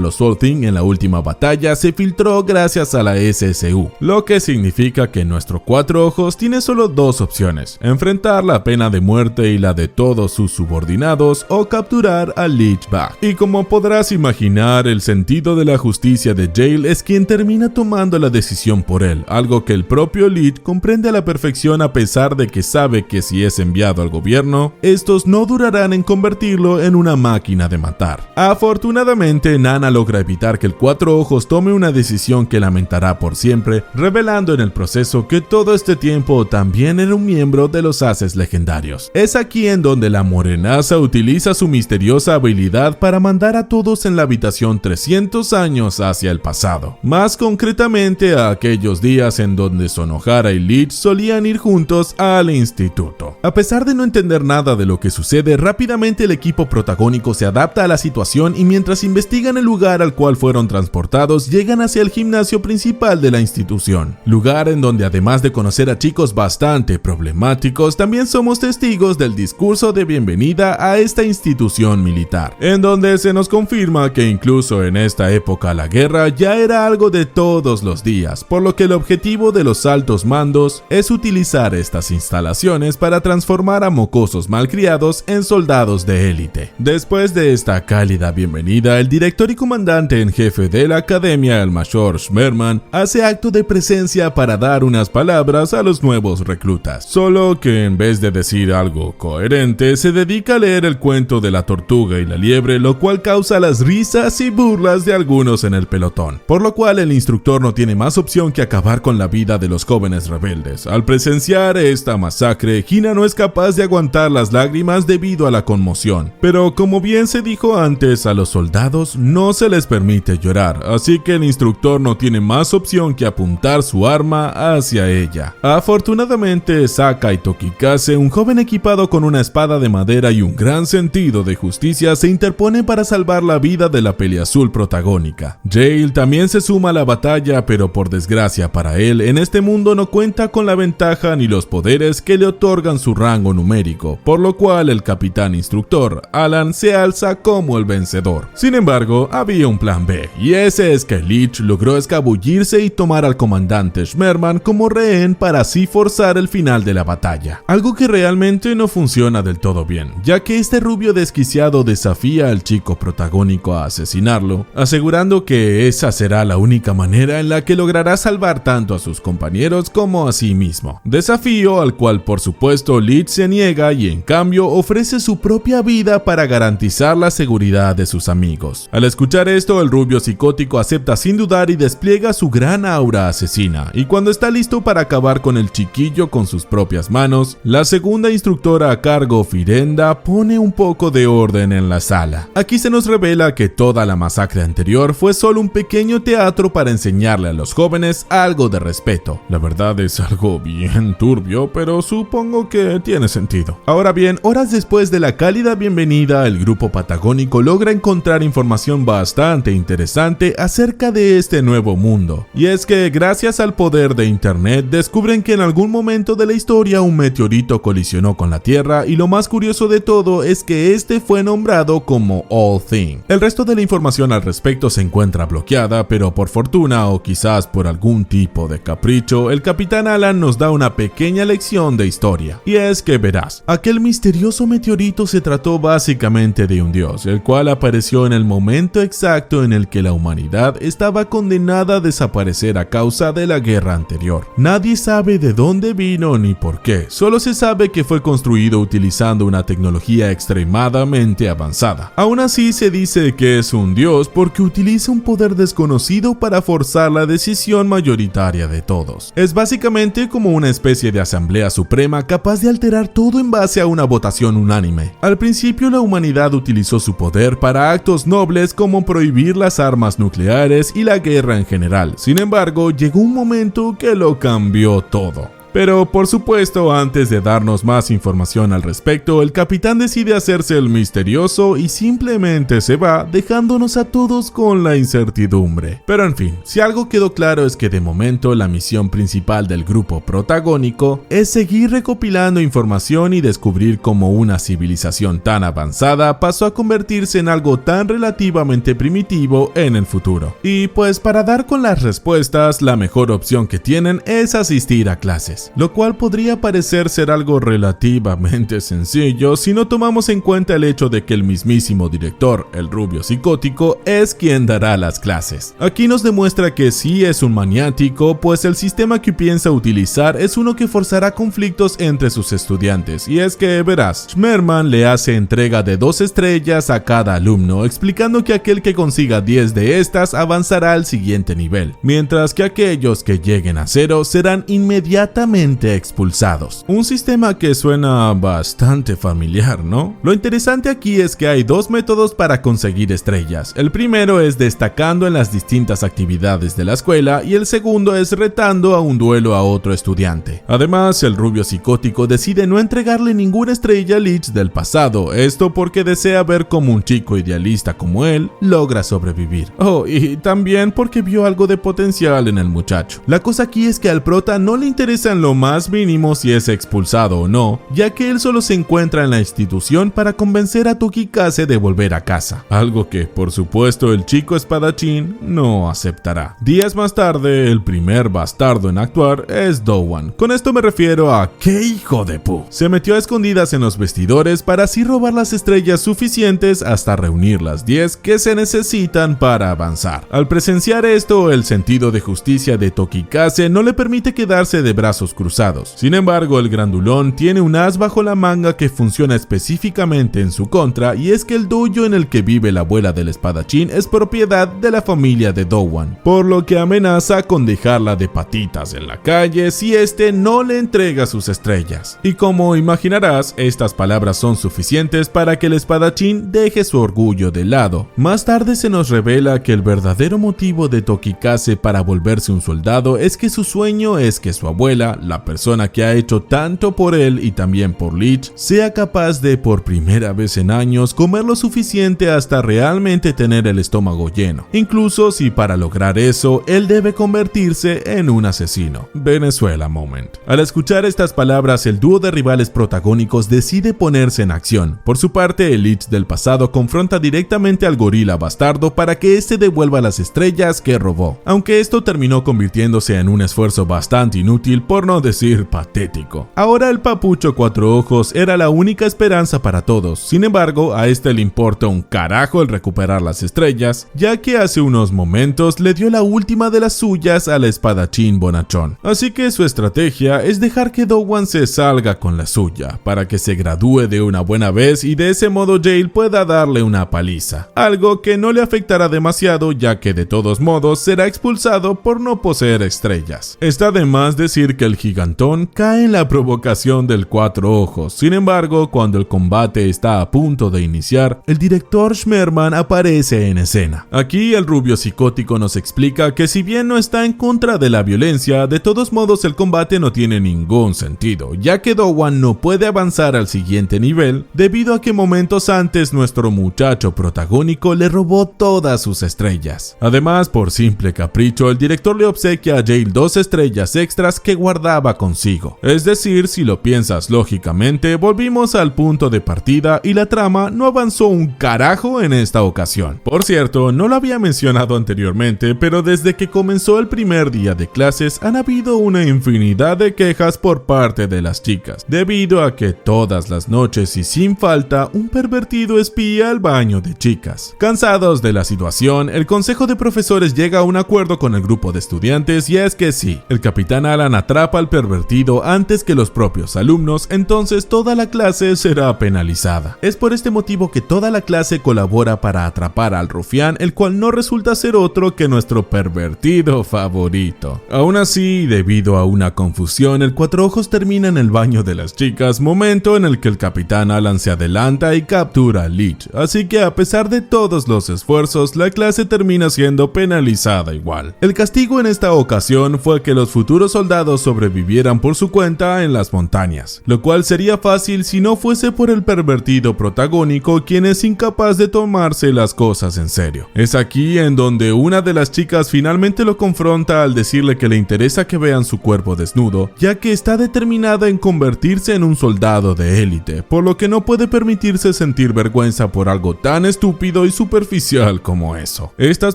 los All Things en la última batalla se filtró gracias a la SSU, lo que significa que nuestro cuatro ojos tiene solo dos opciones: enfrentar la pena de muerte y la de todos sus subordinados, o capturar a Leechback. Y como podrás imaginar, imaginar, el sentido de la justicia de Jail es quien termina tomando la decisión por él, algo que el propio Leech comprende a la perfección a pesar de que sabe que si es enviado al gobierno, estos no durarán en convertirlo en una máquina de matar. Afortunadamente, Nana logra evitar que el Cuatro Ojos tome una decisión que lamentará por siempre, revelando en el proceso que todo este tiempo también era un miembro de los Haces legendarios. Es aquí en donde la morenaza utiliza su misteriosa habilidad para mandar a todos en la habitación 300 años hacia el pasado, más concretamente a aquellos días en donde Sonohara y Leech solían ir juntos al instituto. A pesar de no entender nada de lo que sucede, rápidamente el equipo protagónico se adapta a la situación y mientras investigan el lugar al cual fueron transportados, llegan hacia el gimnasio principal de la institución, lugar en donde además de conocer a chicos bastante problemáticos, también somos testigos del discurso de bienvenida a esta institución militar, en donde se nos confirma que incluso en esta época la guerra ya era algo de todos los días, por lo que el objetivo de los altos mandos es utilizar estas instalaciones para transformar a mocosos malcriados en soldados de élite. Después de esta cálida bienvenida, el director y comandante en jefe de la academia, el mayor Schmerman, hace acto de presencia para dar unas palabras a los nuevos reclutas, solo que en vez de decir algo coherente, se dedica a leer el cuento de la tortuga y la liebre, lo cual causa las risas y burlas de algunos en el pelotón, por lo cual el instructor no tiene más opción que acabar con la vida de los jóvenes rebeldes. Al presenciar esta masacre, Hina no es capaz de aguantar las lágrimas debido a la conmoción, pero como bien se dijo antes, a los soldados no se les permite llorar, así que el instructor no tiene más opción que apuntar su arma hacia ella. Afortunadamente, Sakai Tokikase, un joven equipado con una espada de madera y un gran sentido de justicia, se interpone para salvar la vida de la peliazul protagónica. Jail también se suma a la batalla, pero por desgracia para él, en este mundo no cuenta con la ventaja ni los poderes que le otorgan su rango numérico, por lo cual el capitán instructor, Alan, se alza como el vencedor. Sin embargo, había un plan B, y ese es que Leech logró escabullirse y tomar al comandante Schmerman como rehén para así forzar el final de la batalla, algo que realmente no funciona del todo bien, ya que este rubio desquiciado desafía al chico protagónico a asesinarlo, asegurando que esa será la única manera en la que logrará salvar tanto a sus compañeros como a sí mismo. Desafío al cual por supuesto Leech se niega y en cambio ofrece su propia vida para garantizar la seguridad de sus amigos. Al escuchar esto, el rubio psicótico acepta sin dudar y despliega su gran aura asesina, y cuando está listo para acabar con el chiquillo con sus propias manos, la segunda instructora a cargo, Firenda, pone un poco de orden en la sala. Aquí se nos revela que toda la masacre anterior fue solo un pequeño teatro para enseñarle a los jóvenes algo de respeto. La verdad es algo bien turbio, pero supongo que tiene sentido. Ahora bien, horas después de la cálida bienvenida, el grupo patagónico logra encontrar información bastante interesante acerca de este nuevo mundo. Y es que gracias al poder de internet descubren que en algún momento de la historia un meteorito colisionó con la Tierra, y lo más curioso de todo es que este fue nombrado como All Thing. El resto de la información al respecto se encuentra bloqueada, pero por fortuna o quizás por algún tipo de capricho, el capitán Alan nos da una pequeña lección de historia. Y es que verás, aquel misterioso meteorito se trató básicamente de un dios, el cual apareció en el momento exacto en el que la humanidad estaba condenada a desaparecer a causa de la guerra anterior. Nadie sabe de dónde vino ni por qué, solo se sabe que fue construido utilizando una tecnología extremadamente avanzada. Aún así se dice que es un dios porque utiliza un poder desconocido para forzar la decisión mayoritaria de todos. Es básicamente como una especie de asamblea suprema capaz de alterar todo en base a una votación unánime. Al principio la humanidad utilizó su poder para actos nobles como prohibir las armas nucleares y la guerra en general. Sin embargo, llegó un momento que lo cambió todo. Pero por supuesto, antes de darnos más información al respecto, el capitán decide hacerse el misterioso y simplemente se va, dejándonos a todos con la incertidumbre. Pero en fin, si algo quedó claro es que de momento la misión principal del grupo protagónico es seguir recopilando información y descubrir cómo una civilización tan avanzada pasó a convertirse en algo tan relativamente primitivo en el futuro. Y pues para dar con las respuestas, la mejor opción que tienen es asistir a clases. clases, lo cual podría parecer ser algo relativamente sencillo si no tomamos en cuenta el hecho de que el mismísimo director, el rubio psicótico, es quien dará las clases. Aquí nos demuestra que sí es un maniático, pues el sistema que piensa utilizar es uno que forzará conflictos entre sus estudiantes, y es que verás, Schmerman le hace entrega de 2 estrellas a cada alumno, explicando que aquel que consiga 10 de estas avanzará al siguiente nivel, mientras que aquellos que lleguen a 0 serán inmediatamente expulsados. Un sistema que suena bastante familiar, ¿no? Lo interesante aquí es que hay 2 métodos para conseguir estrellas. El primero es destacando en las distintas actividades de la escuela y el segundo es retando a un duelo a otro estudiante. Además, el rubio psicótico decide no entregarle ninguna estrella a Leech del pasado, esto porque desea ver cómo un chico idealista como él logra sobrevivir. Oh, y también porque vio algo de potencial en el muchacho. La cosa aquí es que al prota no le interesa en lo más mínimo si es expulsado o no, ya que él solo se encuentra en la institución para convencer a Tokikase de volver a casa, algo que por supuesto el chico espadachín no aceptará. Días más tarde, el primer bastardo en actuar es Dowan. Con esto me refiero a ¡qué hijo de pu! Se metió a escondidas en los vestidores para así robar las estrellas suficientes hasta reunir las 10 que se necesitan para avanzar. Al presenciar esto, el sentido de justicia de Tokikase no le permite quedarse de brazos cruzados. Sin embargo, el grandulón tiene un as bajo la manga que funciona específicamente en su contra, y es que el dojo en el que vive la abuela del espadachín es propiedad de la familia de Dowan, por lo que amenaza con dejarla de patitas en la calle si este no le entrega sus estrellas. Y como imaginarás, estas palabras son suficientes para que el espadachín deje su orgullo de lado. Más tarde se nos revela que el verdadero motivo de Tokikase para volverse un soldado es que su sueño es que su abuela, la persona que ha hecho tanto por él y también por Leech, sea capaz de por primera vez en años comer lo suficiente hasta realmente tener el estómago lleno, incluso si para lograr eso él debe convertirse en un asesino. Venezuela moment. Al escuchar estas palabras, el dúo de rivales protagónicos decide ponerse en acción. Por su parte, el Leech del pasado confronta directamente al gorila bastardo para que este devuelva las estrellas que robó, aunque esto terminó convirtiéndose en un esfuerzo bastante inútil, por no decir patético. Ahora el papucho 4 ojos era la única esperanza para todos. Sin embargo, a este le importa un carajo el recuperar las estrellas, ya que hace unos momentos le dio la última de las suyas al espadachín bonachón. Así que su estrategia es dejar que Dowan se salga con la suya, para que se gradúe de una buena vez y de ese modo Jail pueda darle una paliza. Algo que no le afectará demasiado, ya que de todos modos será expulsado por no poseer estrellas. Está de más decir que el gigantón cae en la provocación del 4 ojos. Sin embargo, cuando el combate está a punto de iniciar, el director Schmerman aparece en escena. Aquí el rubio psicótico nos explica que si bien no está en contra de la violencia, de todos modos el combate no tiene ningún sentido, ya que Dowan no puede avanzar al siguiente nivel debido a que momentos antes nuestro muchacho protagónico le robó todas sus estrellas. Además, por simple capricho, el director le obsequia a Jail 2 estrellas extras que guardaba consigo. Es decir, si lo piensas lógicamente, volvimos al punto de partida y la trama no avanzó un carajo en esta ocasión. Por cierto, no lo había mencionado anteriormente, pero desde que comenzó el primer día de clases han habido una infinidad de quejas por parte de las chicas, debido a que todas las noches y sin falta un pervertido espía al baño de chicas. Cansados de la situación, el consejo de profesores llega a un acuerdo con el grupo de estudiantes, y es que sí, el capitán Alan atrapa al pervertido antes que los propios alumnos, entonces toda la clase será penalizada. Es por este motivo que toda la clase colabora para atrapar al rufián, el cual no resulta ser otro que nuestro pervertido favorito. Aún así, debido a una confusión, el 4 ojos termina en el baño de las chicas, momento en el que el capitán Alan se adelanta y captura a Leech, así que a pesar de todos los esfuerzos, la clase termina siendo penalizada igual. El castigo en esta ocasión fue que los futuros soldados sobrevivieran por su cuenta en las montañas, lo cual sería fácil si no fuese por el pervertido protagónico, quien es incapaz de tomarse las cosas en serio. Es aquí en donde una de las chicas finalmente lo confronta al decirle que le interesa que vean su cuerpo desnudo, ya que está determinada en convertirse en un soldado de élite, por lo que no puede permitirse sentir vergüenza por algo tan estúpido y superficial como eso. Estas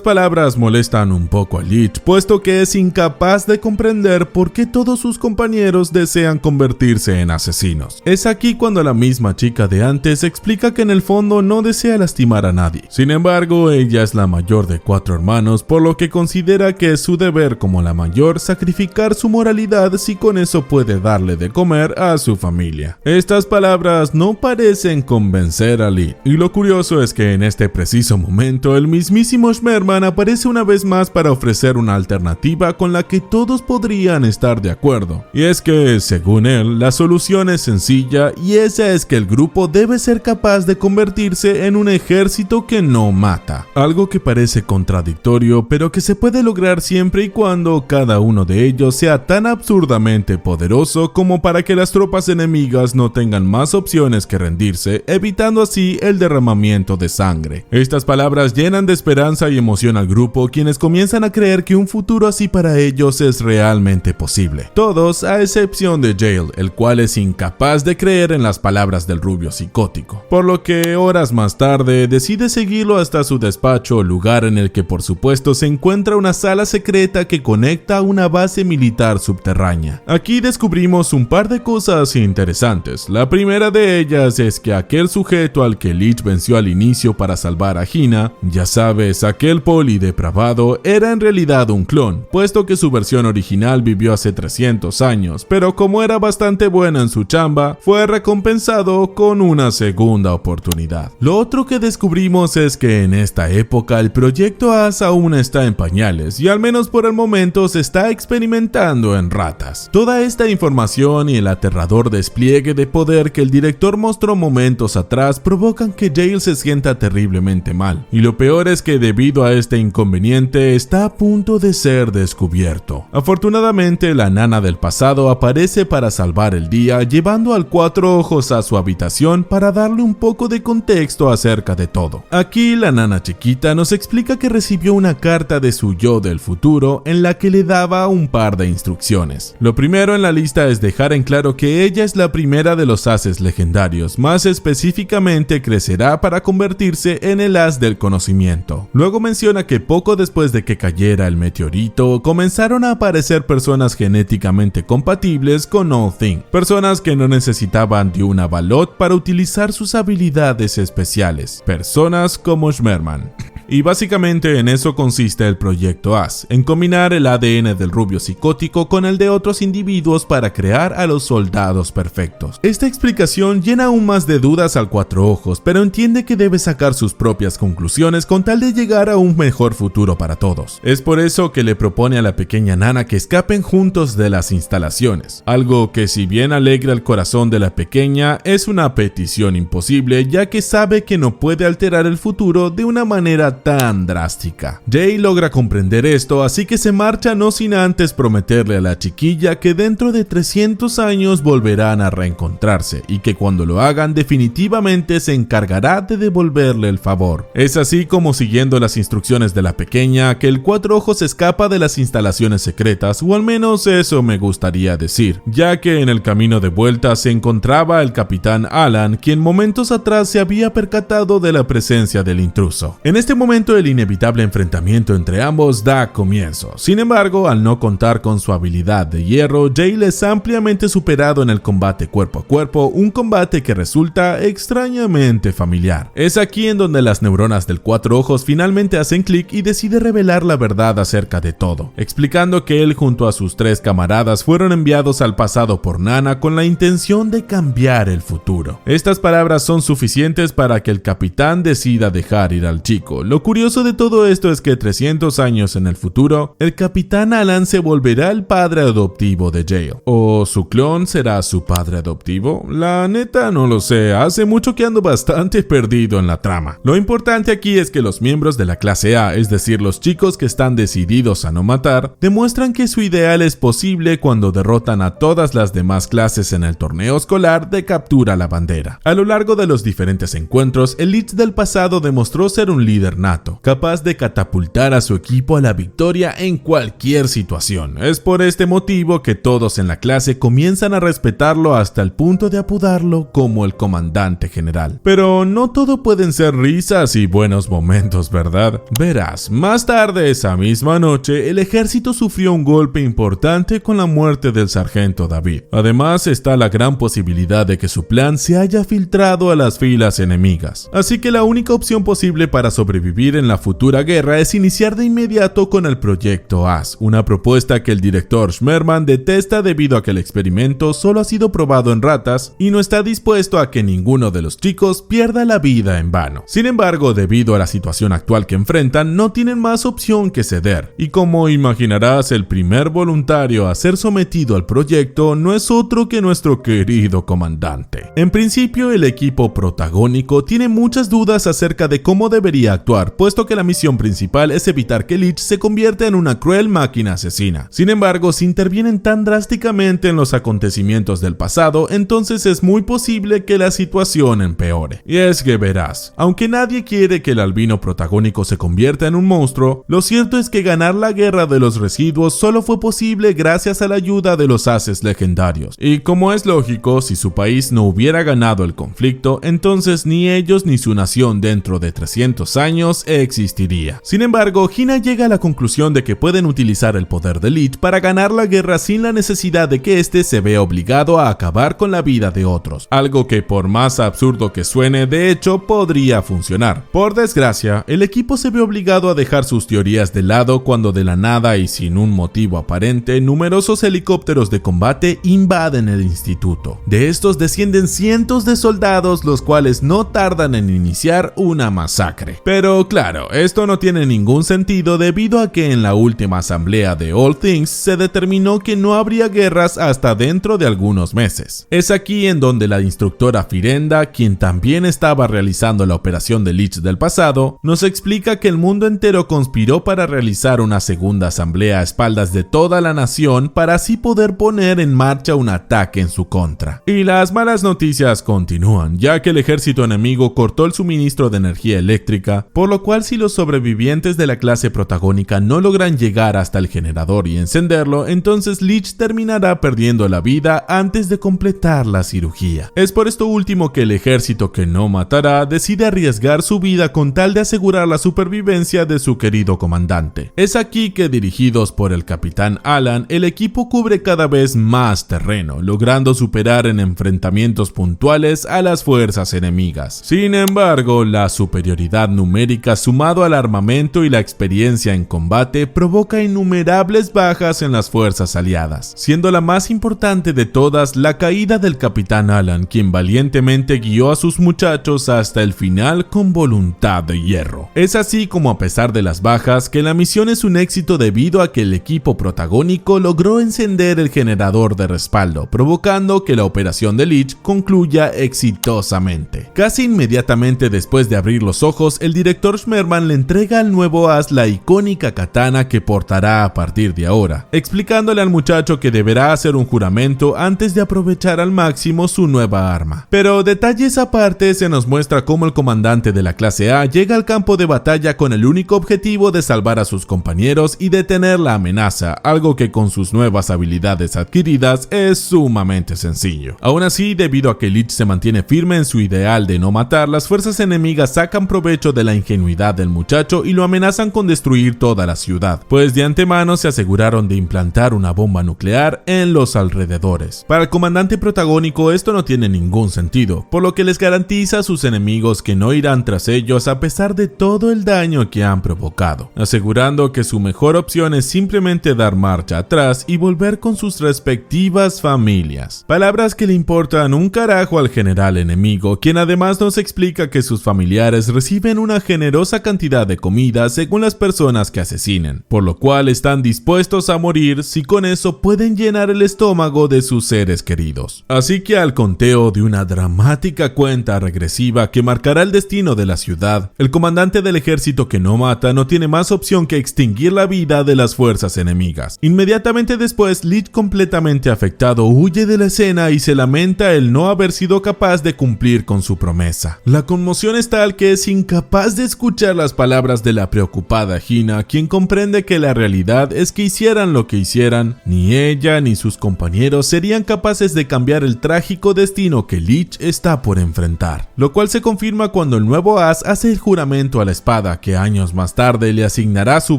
palabras molestan un poco a Leech, puesto que es incapaz de comprender por qué todos todos sus compañeros desean convertirse en asesinos. Es aquí cuando la misma chica de antes explica que en el fondo no desea lastimar a nadie. Sin embargo, ella es la mayor de 4 hermanos, por lo que considera que es su deber como la mayor sacrificar su moralidad si con eso puede darle de comer a su familia. Estas palabras no parecen convencer a Lee, y lo curioso es que en este preciso momento el mismísimo Schmerman aparece una vez más para ofrecer una alternativa con la que todos podrían estar de acuerdo. Y es que, según él, la solución es sencilla, y esa es que el grupo debe ser capaz de convertirse en un ejército que no mata. Algo que parece contradictorio, pero que se puede lograr siempre y cuando cada uno de ellos sea tan absurdamente poderoso como para que las tropas enemigas no tengan más opciones que rendirse, evitando así el derramamiento de sangre. Estas palabras llenan de esperanza y emoción al grupo, quienes comienzan a creer que un futuro así para ellos es realmente posible. Todos, a excepción de Jael, el cual es incapaz de creer en las palabras del rubio psicótico. Por lo que horas más tarde decide seguirlo hasta su despacho, lugar en el que por supuesto se encuentra una sala secreta que conecta a una base militar subterránea. Aquí descubrimos un par de cosas interesantes. La primera de ellas es que aquel sujeto al que Leech venció al inicio para salvar a Hina, ya sabes, aquel poli depravado, era en realidad un clon, puesto que su versión original vivió hace 300 años, pero como era bastante buena en su chamba, fue recompensado con una segunda oportunidad. Lo otro que descubrimos es que en esta época el proyecto AS aún está en pañales y al menos por el momento se está experimentando en ratas. Toda esta información y el aterrador despliegue de poder que el director mostró momentos atrás provocan que Jael se sienta terriblemente mal, y lo peor es que debido a este inconveniente está a punto de ser descubierto. Afortunadamente, la nana del pasado aparece para salvar el día, llevando al Cuatro Ojos a su habitación para darle un poco de contexto acerca de todo. Aquí la nana chiquita nos explica que recibió una carta de su yo del futuro en la que le daba un par de instrucciones. Lo primero en la lista es dejar en claro que ella es la primera de los ases legendarios, más específicamente crecerá para convertirse en el as del conocimiento. Luego menciona que poco después de que cayera el meteorito, comenzaron a aparecer personas genéticamente compatibles con All Thing, personas que no necesitaban de una Avalot para utilizar sus habilidades especiales, personas como Schmerman. Y básicamente en eso consiste el proyecto AS, en combinar el ADN del rubio psicótico con el de otros individuos para crear a los soldados perfectos. Esta explicación llena aún más de dudas al Cuatro Ojos, pero entiende que debe sacar sus propias conclusiones con tal de llegar a un mejor futuro para todos. Es por eso que le propone a la pequeña nana que escapen juntos de las instalaciones, algo que si bien alegra el corazón de la pequeña, es una petición imposible ya que sabe que no puede alterar el futuro de una manera tan drástica. Jay logra comprender esto, así que se marcha no sin antes prometerle a la chiquilla que dentro de 300 años volverán a reencontrarse y que cuando lo hagan definitivamente se encargará de devolverle el favor. Es así como, siguiendo las instrucciones de la pequeña, que el Cuatro Ojos escapa de las instalaciones secretas, o al menos eso me gustaría decir, ya que en el camino de vuelta se encontraba el capitán Alan, quien momentos atrás se había percatado de la presencia del intruso. En este momento el inevitable enfrentamiento entre ambos da comienzo. Sin embargo, al no contar con su habilidad de hierro, Jael es ampliamente superado en el combate cuerpo a cuerpo, un combate que resulta extrañamente familiar. Es aquí en donde las neuronas del Cuatro Ojos finalmente hacen clic y decide revelar la verdad acerca de todo, explicando que él junto a sus 3 camaradas fueron enviados al pasado por Nana con la intención de cambiar el futuro. Estas palabras son suficientes para que el capitán decida dejar ir al chico. Lo curioso de todo esto es que 300 años en el futuro, el capitán Alan se volverá el padre adoptivo de Jael. ¿O su clon será su padre adoptivo? La neta no lo sé, hace mucho que ando bastante perdido en la trama. Lo importante aquí es que los miembros de la clase A, es decir, los chicos que están decididos a no matar, demuestran que su ideal es posible cuando derrotan a todas las demás clases en el torneo escolar de Captura la Bandera. A lo largo de los diferentes encuentros, el Leech del pasado demostró ser un líder nato, capaz de catapultar a su equipo a la victoria en cualquier situación. Es por este motivo que todos en la clase comienzan a respetarlo hasta el punto de apodarlo como el comandante general. Pero no todo pueden ser risas y buenos momentos, ¿verdad? Verás, más tarde esa misma noche, el ejército sufrió un golpe importante con la muerte del sargento David. Además, está la gran posibilidad de que su plan se haya filtrado a las filas enemigas. Así que la única opción posible para sobrevivir en la futura guerra es iniciar de inmediato con el proyecto AS, una propuesta que el director Schmerman detesta debido a que el experimento solo ha sido probado en ratas y no está dispuesto a que ninguno de los chicos pierda la vida en vano. Sin embargo, debido a la situación actual que enfrentan, no tienen más opción que ceder. Y como imaginarás, el primer voluntario a ser sometido al proyecto no es otro que nuestro querido comandante. En principio, el equipo protagónico tiene muchas dudas acerca de cómo debería actuar, puesto que la misión principal es evitar que Leech se convierta en una cruel máquina asesina. Sin embargo, si intervienen tan drásticamente en los acontecimientos del pasado, entonces es muy posible que la situación empeore. Y es que verás, aunque nadie quiere que el albino protagónico se convierta en un monstruo, lo cierto es que ganar la guerra de los residuos solo fue posible gracias a la ayuda de los ases legendarios. Y como es lógico, si su país no hubiera ganado el conflicto, entonces ni ellos ni su nación dentro de 300 años existiría. Sin embargo, Hina llega a la conclusión de que pueden utilizar el poder de Leech para ganar la guerra sin la necesidad de que éste se vea obligado a acabar con la vida de otros, algo que por más absurdo que suene, de hecho podría funcionar. Por desgracia, el equipo se ve obligado a dejar sus teorías de lado cuando de la nada y sin un motivo aparente, numerosos helicópteros de combate invaden el instituto. De estos descienden cientos de soldados, los cuales no tardan en iniciar una masacre. Pero claro, esto no tiene ningún sentido debido a que en la última asamblea de All Things se determinó que no habría guerras hasta dentro de algunos meses. Es aquí en donde la instructora Firenda, quien también estaba realizando la operación de Leech del pasado, nos explica que el mundo entero conspiró para realizar una segunda asamblea a espaldas de toda la nación para así poder poner en marcha un ataque en su contra. Y las malas noticias continúan, ya que el ejército enemigo cortó el suministro de energía eléctrica, por lo cual si los sobrevivientes de la clase protagónica no logran llegar hasta el generador y encenderlo, entonces Leech terminará perdiendo la vida antes de completar la cirugía. Es por esto último que el ejército que no matará decide arriesgar su vida con tal de asegurar la supervivencia de su querido comandante. Es aquí que, dirigidos por el capitán Alan, el equipo cubre cada vez más terreno, logrando superar en enfrentamientos puntuales a las fuerzas enemigas. Sin embargo, la superioridad numérica sumado al armamento y la experiencia en combate provoca innumerables bajas en las fuerzas aliadas, siendo la más importante de todas la caída del capitán Alan, quien valientemente guió a sus muchachos hasta el final con voluntad de hierro. Es así como, a pesar de las bajas, que la misión es un éxito debido a que el equipo protagónico logró encender el generador de respaldo, provocando que la operación de Leech concluya exitosamente. Casi inmediatamente después de abrir los ojos, el director Schmerman le entrega al nuevo as la icónica katana que portará a partir de ahora, explicándole al muchacho que deberá hacer un juramento antes de aprovechar al máximo su nueva arma. Pero detalles aparte, se nos muestra cómo el comandante de la clase A llega al campo de batalla con el único objetivo de salvar a sus compañeros y detener la amenaza, algo que con sus nuevas habilidades adquiridas es sumamente sencillo. Aún así, debido a que Leech se mantiene firme en su ideal de no matar, las fuerzas enemigas sacan provecho de la ingenuidad del muchacho y lo amenazan con destruir toda la ciudad, pues de antemano se aseguraron de implantar una bomba nuclear en los alrededores. Para el comandante protagónico esto no tiene ningún sentido, por lo que les garantiza a sus enemigos que no irán tras ellos a pesar de todo el daño que han provocado, asegurando que su mejor opción es simplemente dar marcha atrás y volver con sus respectivas familias. Palabras que le importan un carajo al general enemigo, quien además nos explica que sus familiares reciben una generosa cantidad de comida según las personas que asesinen, por lo cual están dispuestos a morir si con eso pueden llenar el estómago de sus seres queridos. Así que al conteo de una dramática cuenta regresiva que marcará el destino de la ciudad, el comandante del ejército que no mata no tiene más opción que extinguir la vida de las fuerzas enemigas. Inmediatamente después, Leech, completamente afectado, huye de la escena y se lamenta el no haber sido capaz de cumplir con su promesa. La conmoción es tal que es incapaz de escuchar las palabras de la preocupada Hina, quien comprende que la realidad es que hicieran lo que hicieran, ni ella ni sus compañeros serían capaces de cambiar el trágico destino que Lich está por enfrentar, lo cual se confirma cuando el nuevo as hace el juramento a la espada que años más tarde le asignará su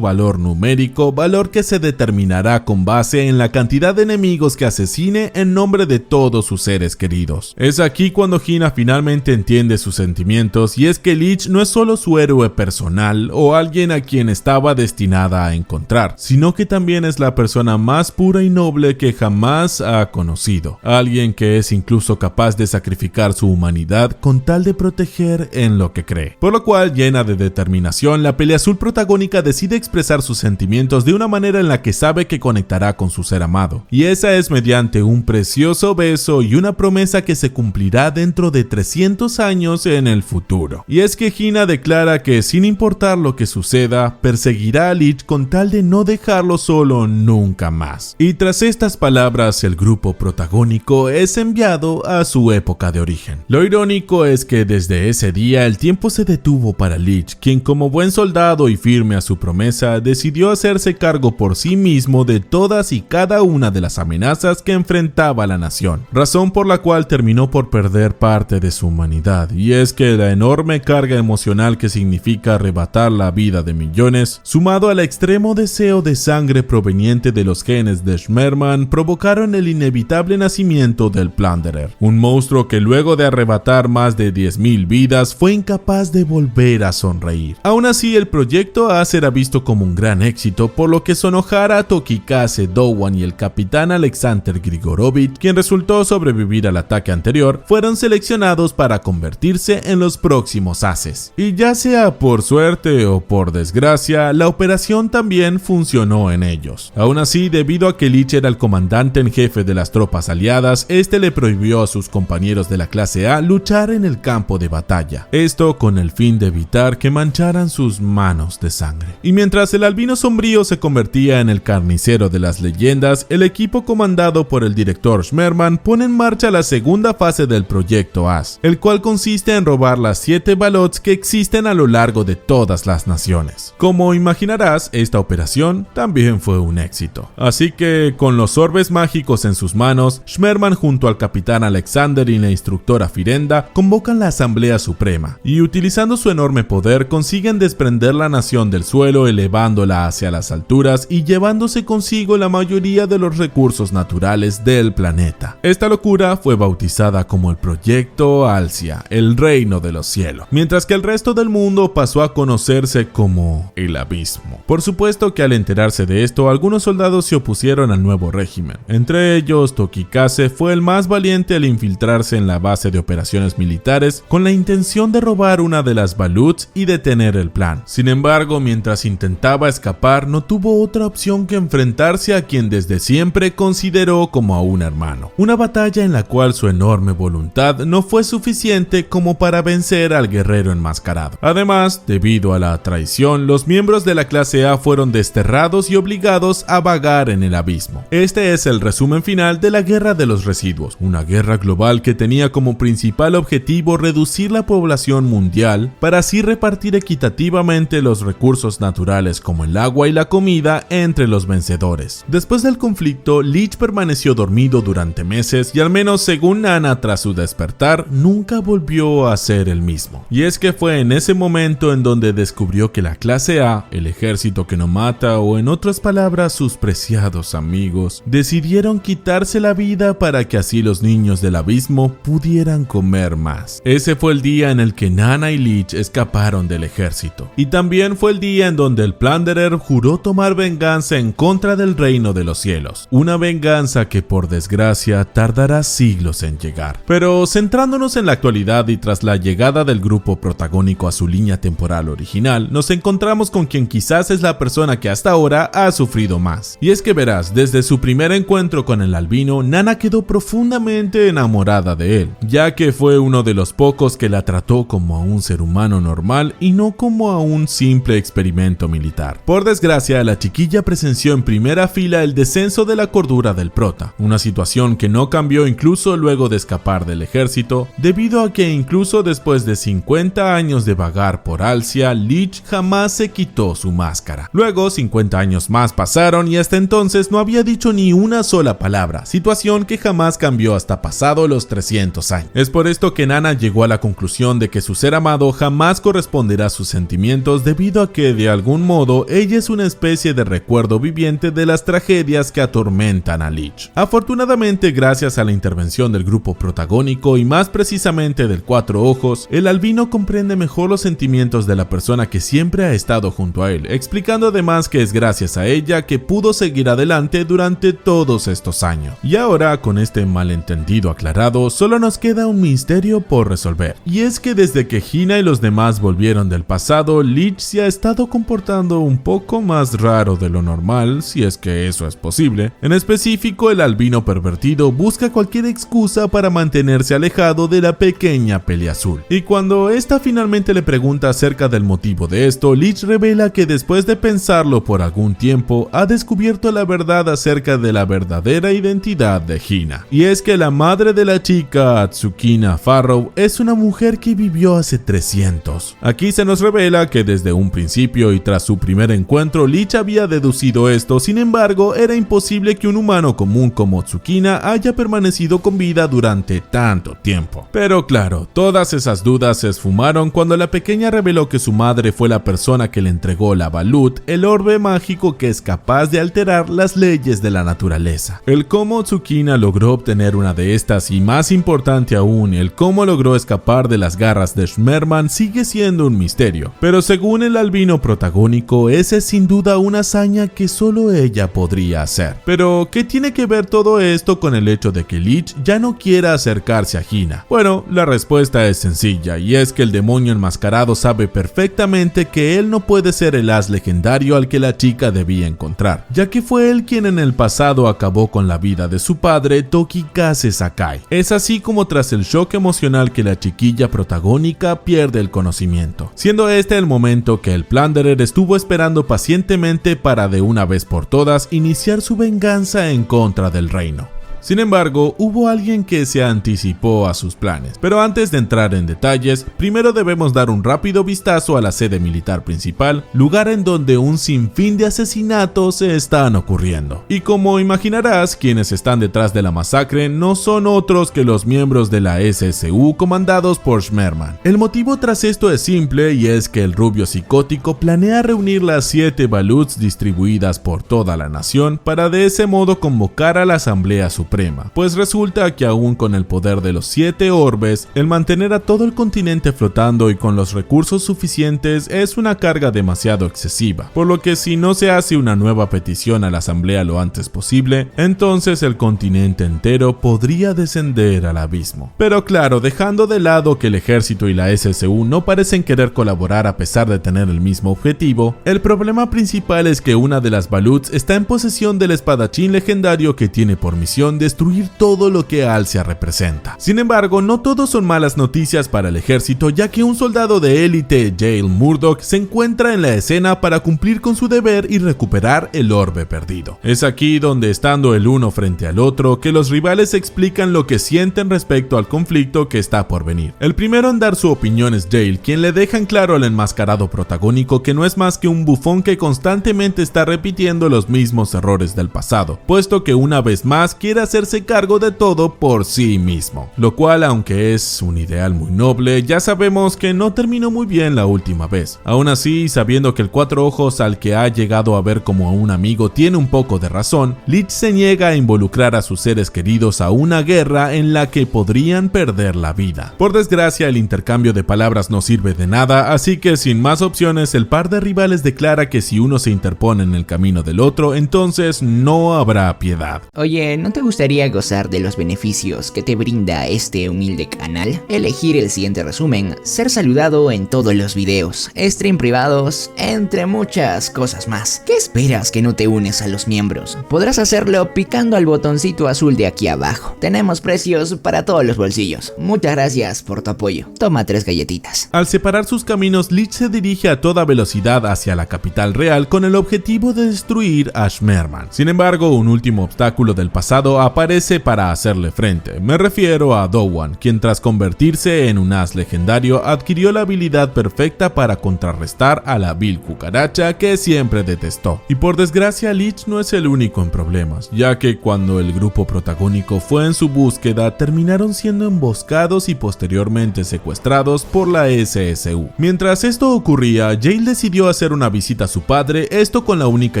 valor numérico, valor que se determinará con base en la cantidad de enemigos que asesine en nombre de todos sus seres queridos. Es aquí cuando Hina finalmente entiende sus sentimientos, y es que Lich no es solo su héroe personal o alguien a quien estaba destinada a encontrar, sino que también es la persona más pura y noble que jamás ha conocido, alguien que es incluso capaz de sacrificar su humanidad con tal de proteger en lo que cree. Por lo cual, llena de determinación, la pelea azul protagónica decide expresar sus sentimientos de una manera en la que sabe que conectará con su ser amado, y esa es mediante un precioso beso y una promesa que se cumplirá dentro de 300 años en el futuro. Y es que Hina declara que sin importar lo que suceda, perseguirá a Lich con tal de no dejarlo solo nunca más. Y tras estas palabras, el grupo protagónico es enviado a su época de origen. Lo irónico es que desde ese día el tiempo se detuvo para Lich, quien como buen soldado y firme a su promesa, decidió hacerse cargo por sí mismo de todas y cada una de las amenazas que enfrentaba la nación, razón por la cual terminó por perder parte de su humanidad, y es que la enorme carga emocional que significa arrebatar la vida de millones, sumado al extremo deseo de sangre proveniente de los genes de Schmerman, provocaron el inevitable nacimiento del Plunderer, un monstruo que luego de arrebatar más de 10.000 vidas fue incapaz de volver a sonreír. Aún así, el proyecto A será visto como un gran éxito, por lo que Sonohara, Tokikase, Dowan y el capitán Alexander Grigorovich, quien resultó sobrevivir al ataque anterior, fueron seleccionados para convertirse en los próximos ases. Y ya sea por suerte o por desgracia, la operación también funcionó en ellos. Aún así, debido a que Lich era el comandante en jefe de las tropas aliadas, este le prohibió a sus compañeros de la clase A luchar en el campo de batalla. Esto con el fin de evitar que mancharan sus manos de sangre. Y mientras el albino sombrío se convertía en el carnicero de las leyendas, el equipo comandado por el director Schmerman pone en marcha la segunda fase del proyecto As, el cual consiste en robar las 7 balots que existen a lo largo de todas las naciones. Como imaginarás, esta operación también fue un éxito. Así que, con los orbes mágicos en sus manos, Schmerman junto al capitán Alexander y la instructora Firenda convocan la Asamblea Suprema, y utilizando su enorme poder consiguen desprender la nación del suelo, elevándola hacia las alturas y llevándose consigo la mayoría de los recursos naturales del planeta. Esta locura fue bautizada como el Proyecto Alcia, el Reino de los Cielos, mientras que el resto del mundo pasó a conocerse como el Abismo. Por supuesto que al enterarse de esto, algunos soldados se opusieron al nuevo régimen. Entre ellos, Tokikase fue el más valiente al infiltrarse en la base de operaciones militares con la intención de robar una de las baluts y detener el plan. Sin embargo, mientras intentaba escapar, no tuvo otra opción que enfrentarse a quien desde siempre consideró como a un hermano. Una batalla en la cual su enorme voluntad no fue suficiente como para vencer al guerrero enmascarado. Además, debido a la traición, los miembros de la clase A fueron desterrados y obligados a vagar en el abismo. Este es el resumen final de la Guerra de los Residuos, una guerra global que tenía como principal objetivo reducir la población mundial para así repartir equitativamente los recursos naturales como el agua y la comida entre los vencedores. Después del conflicto, Lich permaneció dormido durante meses y al menos según Nana tras su despertar, nunca volvió a ser el mismo. Y es que fue en ese momento en donde descubrió que la clase A, el ejército que no mata o en otras palabras sus preciados amigos, decidieron quitarse la vida para que así los niños del abismo pudieran comer más. Ese fue el día en el que Nana y Lich escaparon del ejército. Y también fue el día en donde el Plunderer juró tomar venganza en contra del Reino de los Cielos. Una venganza que por desgracia tardará siglos en llegar. Pero centrándonos en la actualidad y tras la llegada del grupo protagónico a su línea temporal original, nos encontramos con quien quizás es la persona que hasta ahora ha sufrido más. Y es que verás, desde su primer encuentro con el albino, Nana quedó profundamente enamorada de él, ya que fue uno de los pocos que la trató como a un ser humano normal y no como a un simple experimento militar. Por desgracia, la chiquilla presenció en primera fila el descenso de la cordura del prota, una situación que no cambió incluso luego de escapar del ejército, debido a que incluso después de 50 años de vagar hogar por Alcia, Lich jamás se quitó su máscara. Luego, 50 años más pasaron y hasta entonces no había dicho ni una sola palabra, situación que jamás cambió hasta pasado los 300 años. Es por esto que Nana llegó a la conclusión de que su ser amado jamás corresponderá a sus sentimientos debido a que de algún modo ella es una especie de recuerdo viviente de las tragedias que atormentan a Lich. Afortunadamente, gracias a la intervención del grupo protagónico y más precisamente del Cuatro Ojos, el albino comprende mejor los sentimientos de la persona que siempre ha estado junto a él, explicando además que es gracias a ella que pudo seguir adelante durante todos estos años. Y ahora, con este malentendido aclarado, solo nos queda un misterio por resolver. Y es que desde que Hina y los demás volvieron del pasado, Lich se ha estado comportando un poco más raro de lo normal, si es que eso es posible. En específico, el albino pervertido busca cualquier excusa para mantenerse alejado de la pequeña Peli Azul. Y cuando esta finalmente le pregunta acerca del motivo de esto, Lich revela que después de pensarlo por algún tiempo, ha descubierto la verdad acerca de la verdadera identidad de Hina. Y es que la madre de la chica, Tsukina Farrow, es una mujer que vivió hace 300. Aquí se nos revela que desde un principio y tras su primer encuentro, Lich había deducido esto, sin embargo, era imposible que un humano común como Tsukina haya permanecido con vida durante tanto tiempo. Pero claro, todas esas dudas se esfumaron cuando la pequeña reveló que su madre fue la persona que le entregó la Balut, el orbe mágico que es capaz de alterar las leyes de la naturaleza. El cómo Tsukina logró obtener una de estas y más importante aún, el cómo logró escapar de las garras de Schmerman sigue siendo un misterio, pero según el albino protagónico, esa es sin duda una hazaña que solo ella podría hacer. Pero, ¿qué tiene que ver todo esto con el hecho de que Lich ya no quiera acercarse a Hina? Bueno, la respuesta es sencilla, y es que el demonio enmascarado sabe perfectamente que él no puede ser el as legendario al que la chica debía encontrar, ya que fue él quien en el pasado acabó con la vida de su padre, Tokikase Sakai. Es así como tras el shock emocional que la chiquilla protagónica pierde el conocimiento, siendo este el momento que el Plunderer estuvo esperando pacientemente para de una vez por todas iniciar su venganza en contra del reino. Sin embargo, hubo alguien que se anticipó a sus planes. Pero antes de entrar en detalles, primero debemos dar un rápido vistazo a la sede militar principal, lugar en donde un sinfín de asesinatos se están ocurriendo. Y como imaginarás, quienes están detrás de la masacre no son otros que los miembros de la SSU comandados por Schmerman. El motivo tras esto es simple, y es que el rubio psicótico planea reunir las 7 Baluts distribuidas por toda la nación para de ese modo convocar a la Asamblea Suprema. Pues resulta que aún con el poder de los 7 orbes, el mantener a todo el continente flotando y con los recursos suficientes es una carga demasiado excesiva, por lo que si no se hace una nueva petición a la asamblea lo antes posible, entonces el continente entero podría descender al abismo. Pero claro, dejando de lado que el ejército y la SSU no parecen querer colaborar a pesar de tener el mismo objetivo, el problema principal es que una de las Baluts está en posesión del espadachín legendario que tiene por misión destruir todo lo que Alcia representa. Sin embargo, no todo son malas noticias para el ejército, ya que un soldado de élite, Jael Murdoch, se encuentra en la escena para cumplir con su deber y recuperar el orbe perdido. Es aquí donde, estando el uno frente al otro, que los rivales explican lo que sienten respecto al conflicto que está por venir. El primero en dar su opinión es Jael, quien le deja en claro al enmascarado protagónico que no es más que un bufón que constantemente está repitiendo los mismos errores del pasado, puesto que una vez más quiere hacerse cargo de todo por sí mismo, lo cual, aunque es un ideal muy noble, ya sabemos que no terminó muy bien la última vez. Aún así, sabiendo que el Cuatro Ojos al que ha llegado a ver como a un amigo tiene un poco de razón, Lich se niega a involucrar a sus seres queridos a una guerra en la que podrían perder la vida. Por desgracia, el intercambio de palabras no sirve de nada, así que sin más opciones, el par de rivales declara que si uno se interpone en el camino del otro, entonces no habrá piedad. Oye, ¿no te gustaría gozar de los beneficios que te brinda este humilde canal? Elegir el siguiente resumen, ser saludado en todos los videos, stream privados, entre muchas cosas más. ¿Qué esperas que no te unes a los miembros? Podrás hacerlo picando al botoncito azul de aquí abajo. Tenemos precios para todos los bolsillos. Muchas gracias por tu apoyo. Toma 3 galletitas. Al separar sus caminos, Lich se dirige a toda velocidad hacia la capital real con el objetivo de destruir a Schmerman. Sin embargo, un último obstáculo del pasado aparece para hacerle frente. Me refiero a Dowan, quien tras convertirse en un as legendario adquirió la habilidad perfecta para contrarrestar a la vil cucaracha que siempre detestó. Y por desgracia Lich no es el único en problemas, ya que cuando el grupo protagónico fue en su búsqueda terminaron siendo emboscados y posteriormente secuestrados por la SSU. Mientras esto ocurría, Jael decidió hacer una visita a su padre, esto con la única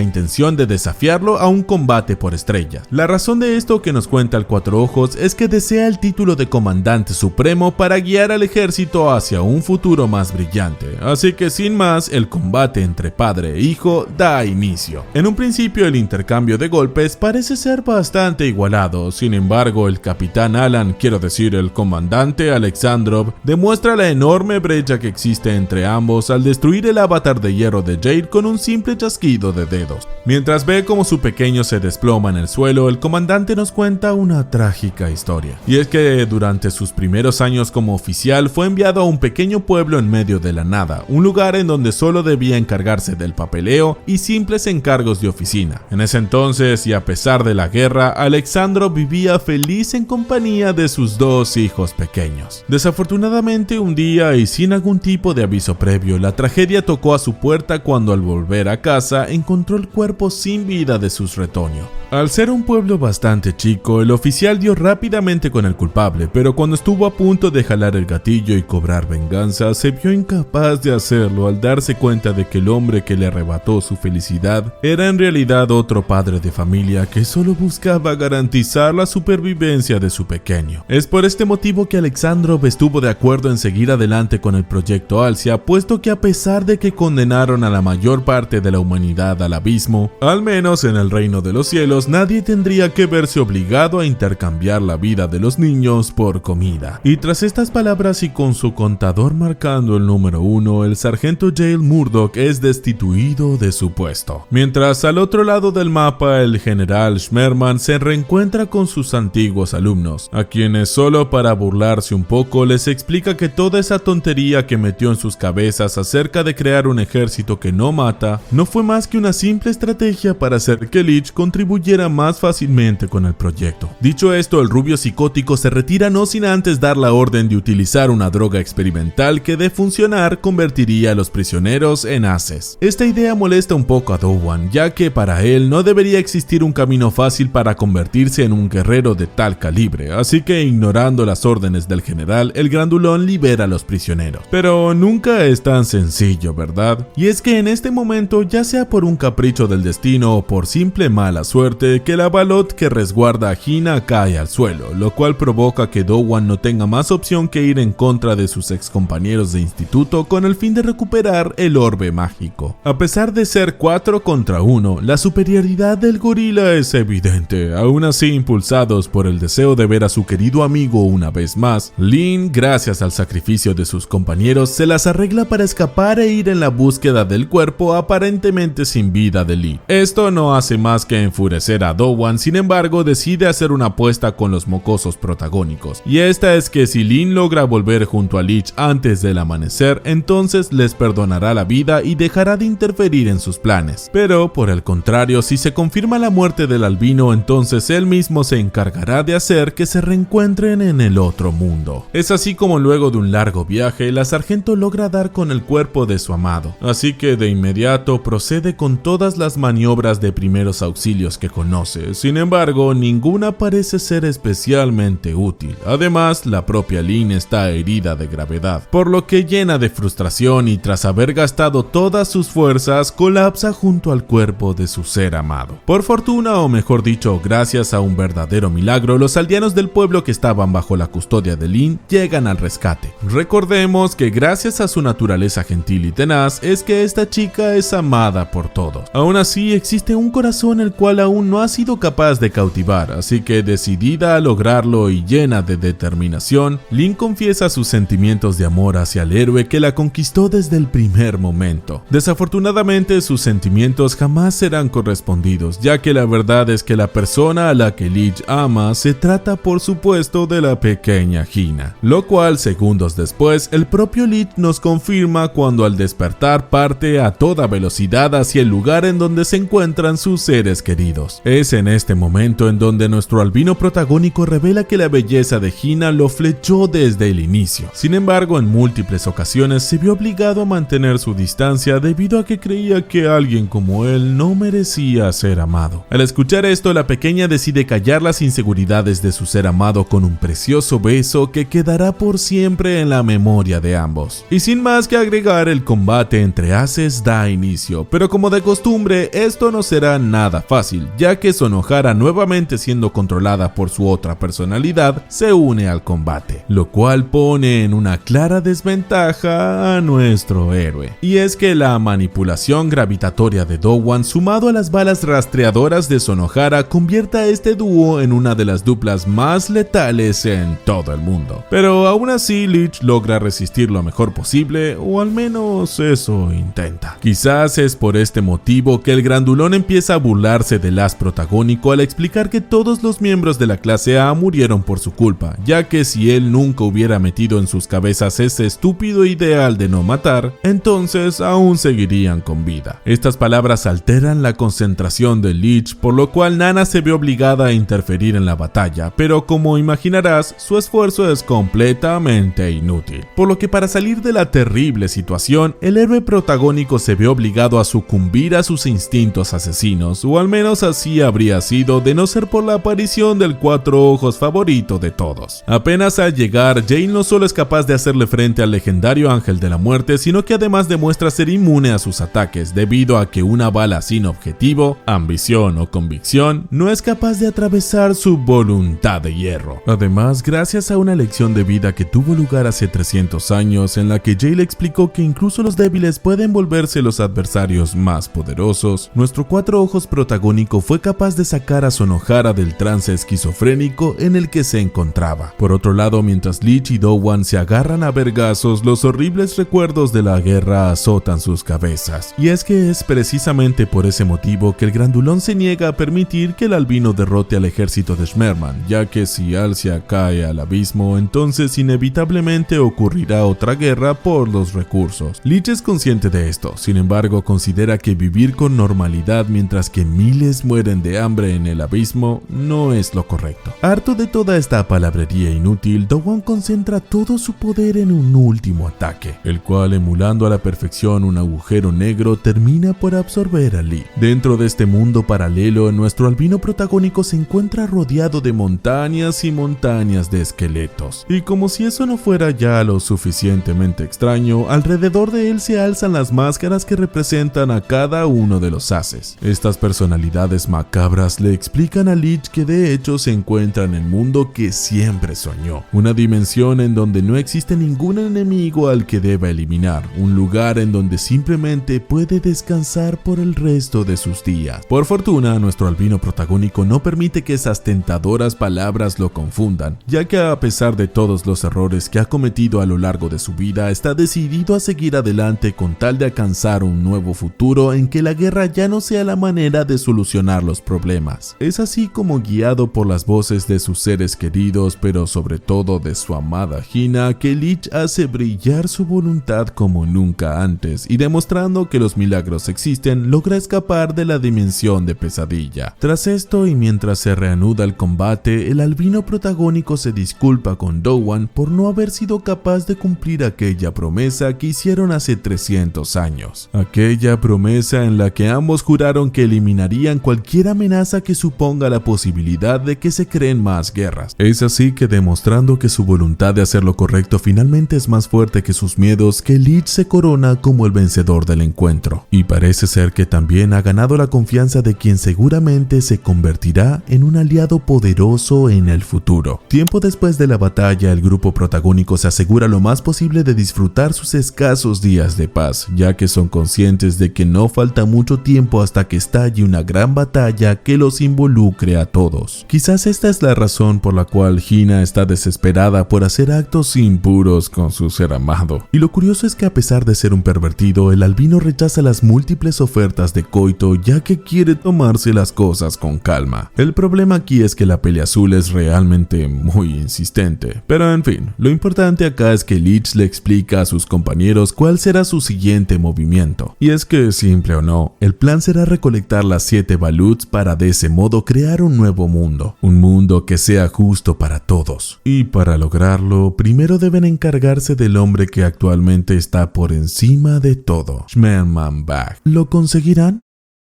intención de desafiarlo a un combate por estrella. La razón de esto que nos cuenta el Cuatro Ojos es que desea el título de comandante supremo para guiar al ejército hacia un futuro más brillante, así que sin más, el combate entre padre e hijo da inicio. En un principio el intercambio de golpes parece ser bastante igualado, sin embargo el capitán Alan, quiero decir el comandante Alexandrov, demuestra la enorme brecha que existe entre ambos al destruir el avatar de hierro de Jael con un simple chasquido de dedos. Mientras ve cómo su pequeño se desploma en el suelo, el comandante nos cuenta una trágica historia. Y es que durante sus primeros años como oficial fue enviado a un pequeño pueblo en medio de la nada, un lugar en donde solo debía encargarse del papeleo y simples encargos de oficina. En ese entonces, y a pesar de la guerra, Alexandro vivía feliz en compañía de sus dos hijos pequeños. Desafortunadamente, un día y sin algún tipo de aviso previo, la tragedia tocó a su puerta cuando al volver a casa encontró el cuerpo sin vida de sus retoño. Al ser un pueblo bastante chico, el oficial dio rápidamente con el culpable, pero cuando estuvo a punto de jalar el gatillo y cobrar venganza, se vio incapaz de hacerlo al darse cuenta de que el hombre que le arrebató su felicidad era en realidad otro padre de familia que solo buscaba garantizar la supervivencia de su pequeño. Es por este motivo que Alexandrov estuvo de acuerdo en seguir adelante con el proyecto Alcia, puesto que a pesar de que condenaron a la mayor parte de la humanidad al abismo, al menos en el reino de los cielos, nadie tendría que verse obligado a intercambiar la vida de los niños por comida. Y tras estas palabras y con su contador marcando el número 1, el sargento Jael Murdoch es destituido de su puesto. Mientras al otro lado del mapa el general Schmerman se reencuentra con sus antiguos alumnos, a quienes solo para burlarse un poco les explica que toda esa tontería que metió en sus cabezas acerca de crear un ejército que no mata, no fue más que una simple estrategia para hacer que Lich contribuyera más fácilmente con el proyecto. Dicho esto, el rubio psicótico se retira no sin antes dar la orden de utilizar una droga experimental que de funcionar convertiría a los prisioneros en ases. Esta idea molesta un poco a Dowan, ya que para él no debería existir un camino fácil para convertirse en un guerrero de tal calibre, así que ignorando las órdenes del general, el grandulón libera a los prisioneros. Pero nunca es tan sencillo, ¿verdad? Y es que en este momento, ya sea por un capricho del destino o por simple mala suerte, que la balot que resguarda a Hina cae al suelo, lo cual provoca que Dowan no tenga más opción que ir en contra de sus excompañeros de instituto con el fin de recuperar el orbe mágico. A pesar de ser 4 contra 1, la superioridad del gorila es evidente. Aún así, impulsados por el deseo de ver a su querido amigo una vez más, Lin, gracias al sacrificio de sus compañeros, se las arregla para escapar e ir en la búsqueda del cuerpo aparentemente sin vida de Lee. Esto no hace más que enfurecer a Dowan, sin embargo decide hacer una apuesta con los mocosos protagónicos, y esta es que si Lin logra volver junto a Lich antes del amanecer, entonces les perdonará la vida y dejará de interferir en sus planes. Pero por el contrario, si se confirma la muerte del albino, entonces él mismo se encargará de hacer que se reencuentren en el otro mundo. Es así como luego de un largo viaje, la sargento logra dar con el cuerpo de su amado, así que de inmediato procede con todas las maniobras de primeros auxilios que conoce. Sin embargo, ninguna parece ser especialmente útil. Además, la propia Lin está herida de gravedad, por lo que llena de frustración y tras haber gastado todas sus fuerzas, colapsa junto al cuerpo de su ser amado. Por fortuna, o mejor dicho, gracias a un verdadero milagro, los aldeanos del pueblo que estaban bajo la custodia de Lin llegan al rescate. Recordemos que gracias a su naturaleza gentil y tenaz, es que esta chica es amada por todos. Aún así, existe un corazón el cual aún no ha sido capaz de cautivar, así que decidida a lograrlo y llena de determinación, Lin confiesa sus sentimientos de amor hacia el héroe que la conquistó desde el primer momento. Desafortunadamente, sus sentimientos jamás serán correspondidos, ya que la verdad es que la persona a la que Lich ama se trata por supuesto de la pequeña Hina, lo cual segundos después el propio Lich nos confirma cuando al despertar parte a toda velocidad hacia el lugar en donde se encuentran sus seres queridos. Es en este momento en donde nuestro albino protagónico revela que la belleza de Hina lo flechó desde el inicio. Sin embargo, en múltiples ocasiones se vio obligado a mantener su distancia debido a que creía que alguien como él no merecía ser amado. Al escuchar esto, la pequeña decide callar las inseguridades de su ser amado con un precioso beso que quedará por siempre en la memoria de ambos. Y sin más que agregar, el combate entre haces da inicio, pero como de costumbre, esto no será nada fácil, ya que Sonohara, nuevamente siendo controlada por su otra personalidad, se une al combate, lo cual pone en una clara desventaja a nuestro héroe. Y es que la manipulación gravitatoria de Do-Hwan, sumado a las balas rastreadoras de Sonohara, convierte a este dúo en una de las duplas más letales en todo el mundo. Pero aún así, Lich logra resistir lo mejor posible, o al menos eso intenta. Quizás es por este motivo que el grandulón empieza a burlarse del as protagónico al explicar que todos los miembros de la clase A murieron por su culpa, ya que si él nunca hubiera metido en sus cabezas ese estúpido ideal de no matar, entonces aún seguirían con vida. Estas palabras alteran la concentración de Lich, por lo cual Nana se ve obligada a interferir en la batalla, pero como imaginarás, su esfuerzo es completamente inútil. Por lo que para salir de la terrible situación, el héroe protagónico se ve obligado a sucumbir a sus instintos asesinos, o al menos así habría sido de no ser por la aparición del cuatro ojos favorito de todos. Apenas al llegar, Jane no solo es capaz de hacerle frente al legendario ángel de la muerte, sino que además demuestra ser inmune a sus ataques, debido a que una bala sin objetivo, ambición o convicción no es capaz de atravesar su voluntad de hierro. Además, gracias a una lección de vida que tuvo lugar hace 300 años, en la que Jay le explicó que incluso los débiles pueden volverse los adversarios más poderosos, nuestro cuatro ojos protagónico fue capaz de sacar a Sonohara del trance esquizofrénico en el que se encontraba. Por otro lado, mientras Lich y Do-Hwan se agarran a vergazos, los horribles recuerdos de la guerra azotan sus cabezas. Y es que es precisamente por ese motivo que el grandulón se niega a permitir que el albino derrote al ejército de Schmerman, ya que si Alcia cae al abismo, entonces inevitablemente ocurrirá otra guerra por los recursos. Lich es consciente de esto, sin embargo considera que vivir con normalidad mientras que miles mueren de hambre en el abismo no es lo correcto. Harto de toda esta palabrería inútil, Do-Hwan concentra todo su poder en un último ataque, el cual, emulando a la perfección un agujero negro, termina por absorber a Lee. Dentro de este mundo paralelo, nuestro albino protagónico se encuentra rodeado de montañas y montañas de esqueletos, y como si eso no fuera ya lo suficientemente extraño, alrededor de él se alzan las máscaras que representan a cada uno de los haces. Estas personalidades macabras le explican a Lich que de hecho se encuentra en el mundo que siempre soñó, una dimensión en donde no existe ningún enemigo al que deba eliminar, un lugar en donde simplemente puede descansar por el resto de sus días. Por fortuna, nuestro albino protagónico no permite que esas tentadoras palabras lo confundan, ya que a pesar de todos los errores que ha cometido a lo largo de su vida, está decidido a seguir adelante con tal de alcanzar un nuevo futuro en que la guerra ya no sea la manera de solucionar los problemas. Es así como, guiado por las voces de sus seres queridos, pero sobre todo de su amada Hina, que Lich hace brillar su voluntad como nunca antes, y demostrando que los milagros existen, logra escapar de la dimensión de pesadilla. Tras esto, y mientras se reanuda el combate, el albino protagónico se disculpa con Do-Hwan por no haber sido capaz de cumplir aquella promesa que hicieron hace 300 años. Aquella promesa en la que ambos juraron que eliminarían cualquier amenaza que suponga la posibilidad de que se creen más guerras. Es así que, demostrando que su voluntad de hacer lo correcto finalmente es más fuerte que sus miedos, que Lich se corona como el vencedor del encuentro. Y parece ser que también ha ganado la confianza de quien seguramente se convertirá en un aliado poderoso en el futuro. Tiempo después de la batalla, el grupo protagónico se asegura lo más posible de disfrutar sus escasos días de paz, ya que son conscientes de que no falta mucho tiempo hasta que estalle una gran batalla que los involucre a todos. Quizás esta es la razón por la cual Hina está desesperada por hacer actos impuros con su ser amado. Y lo curioso es que, a pesar de ser un pervertido, el albino rechaza las múltiples ofertas de coito, ya que quiere tomarse las cosas con calma. El problema aquí es que la peli azul es realmente muy insistente. Pero en fin, lo importante acá es que Lich le explica a sus compañeros cuál será su siguiente movimiento. Y es que, simple o no, el plan será recolectar las 7 baluts para de ese modo crear crear un nuevo mundo, un mundo que sea justo para todos. Y para lograrlo, primero deben encargarse del hombre que actualmente está por encima de todo, Schmermann Bach. ¿Lo conseguirán?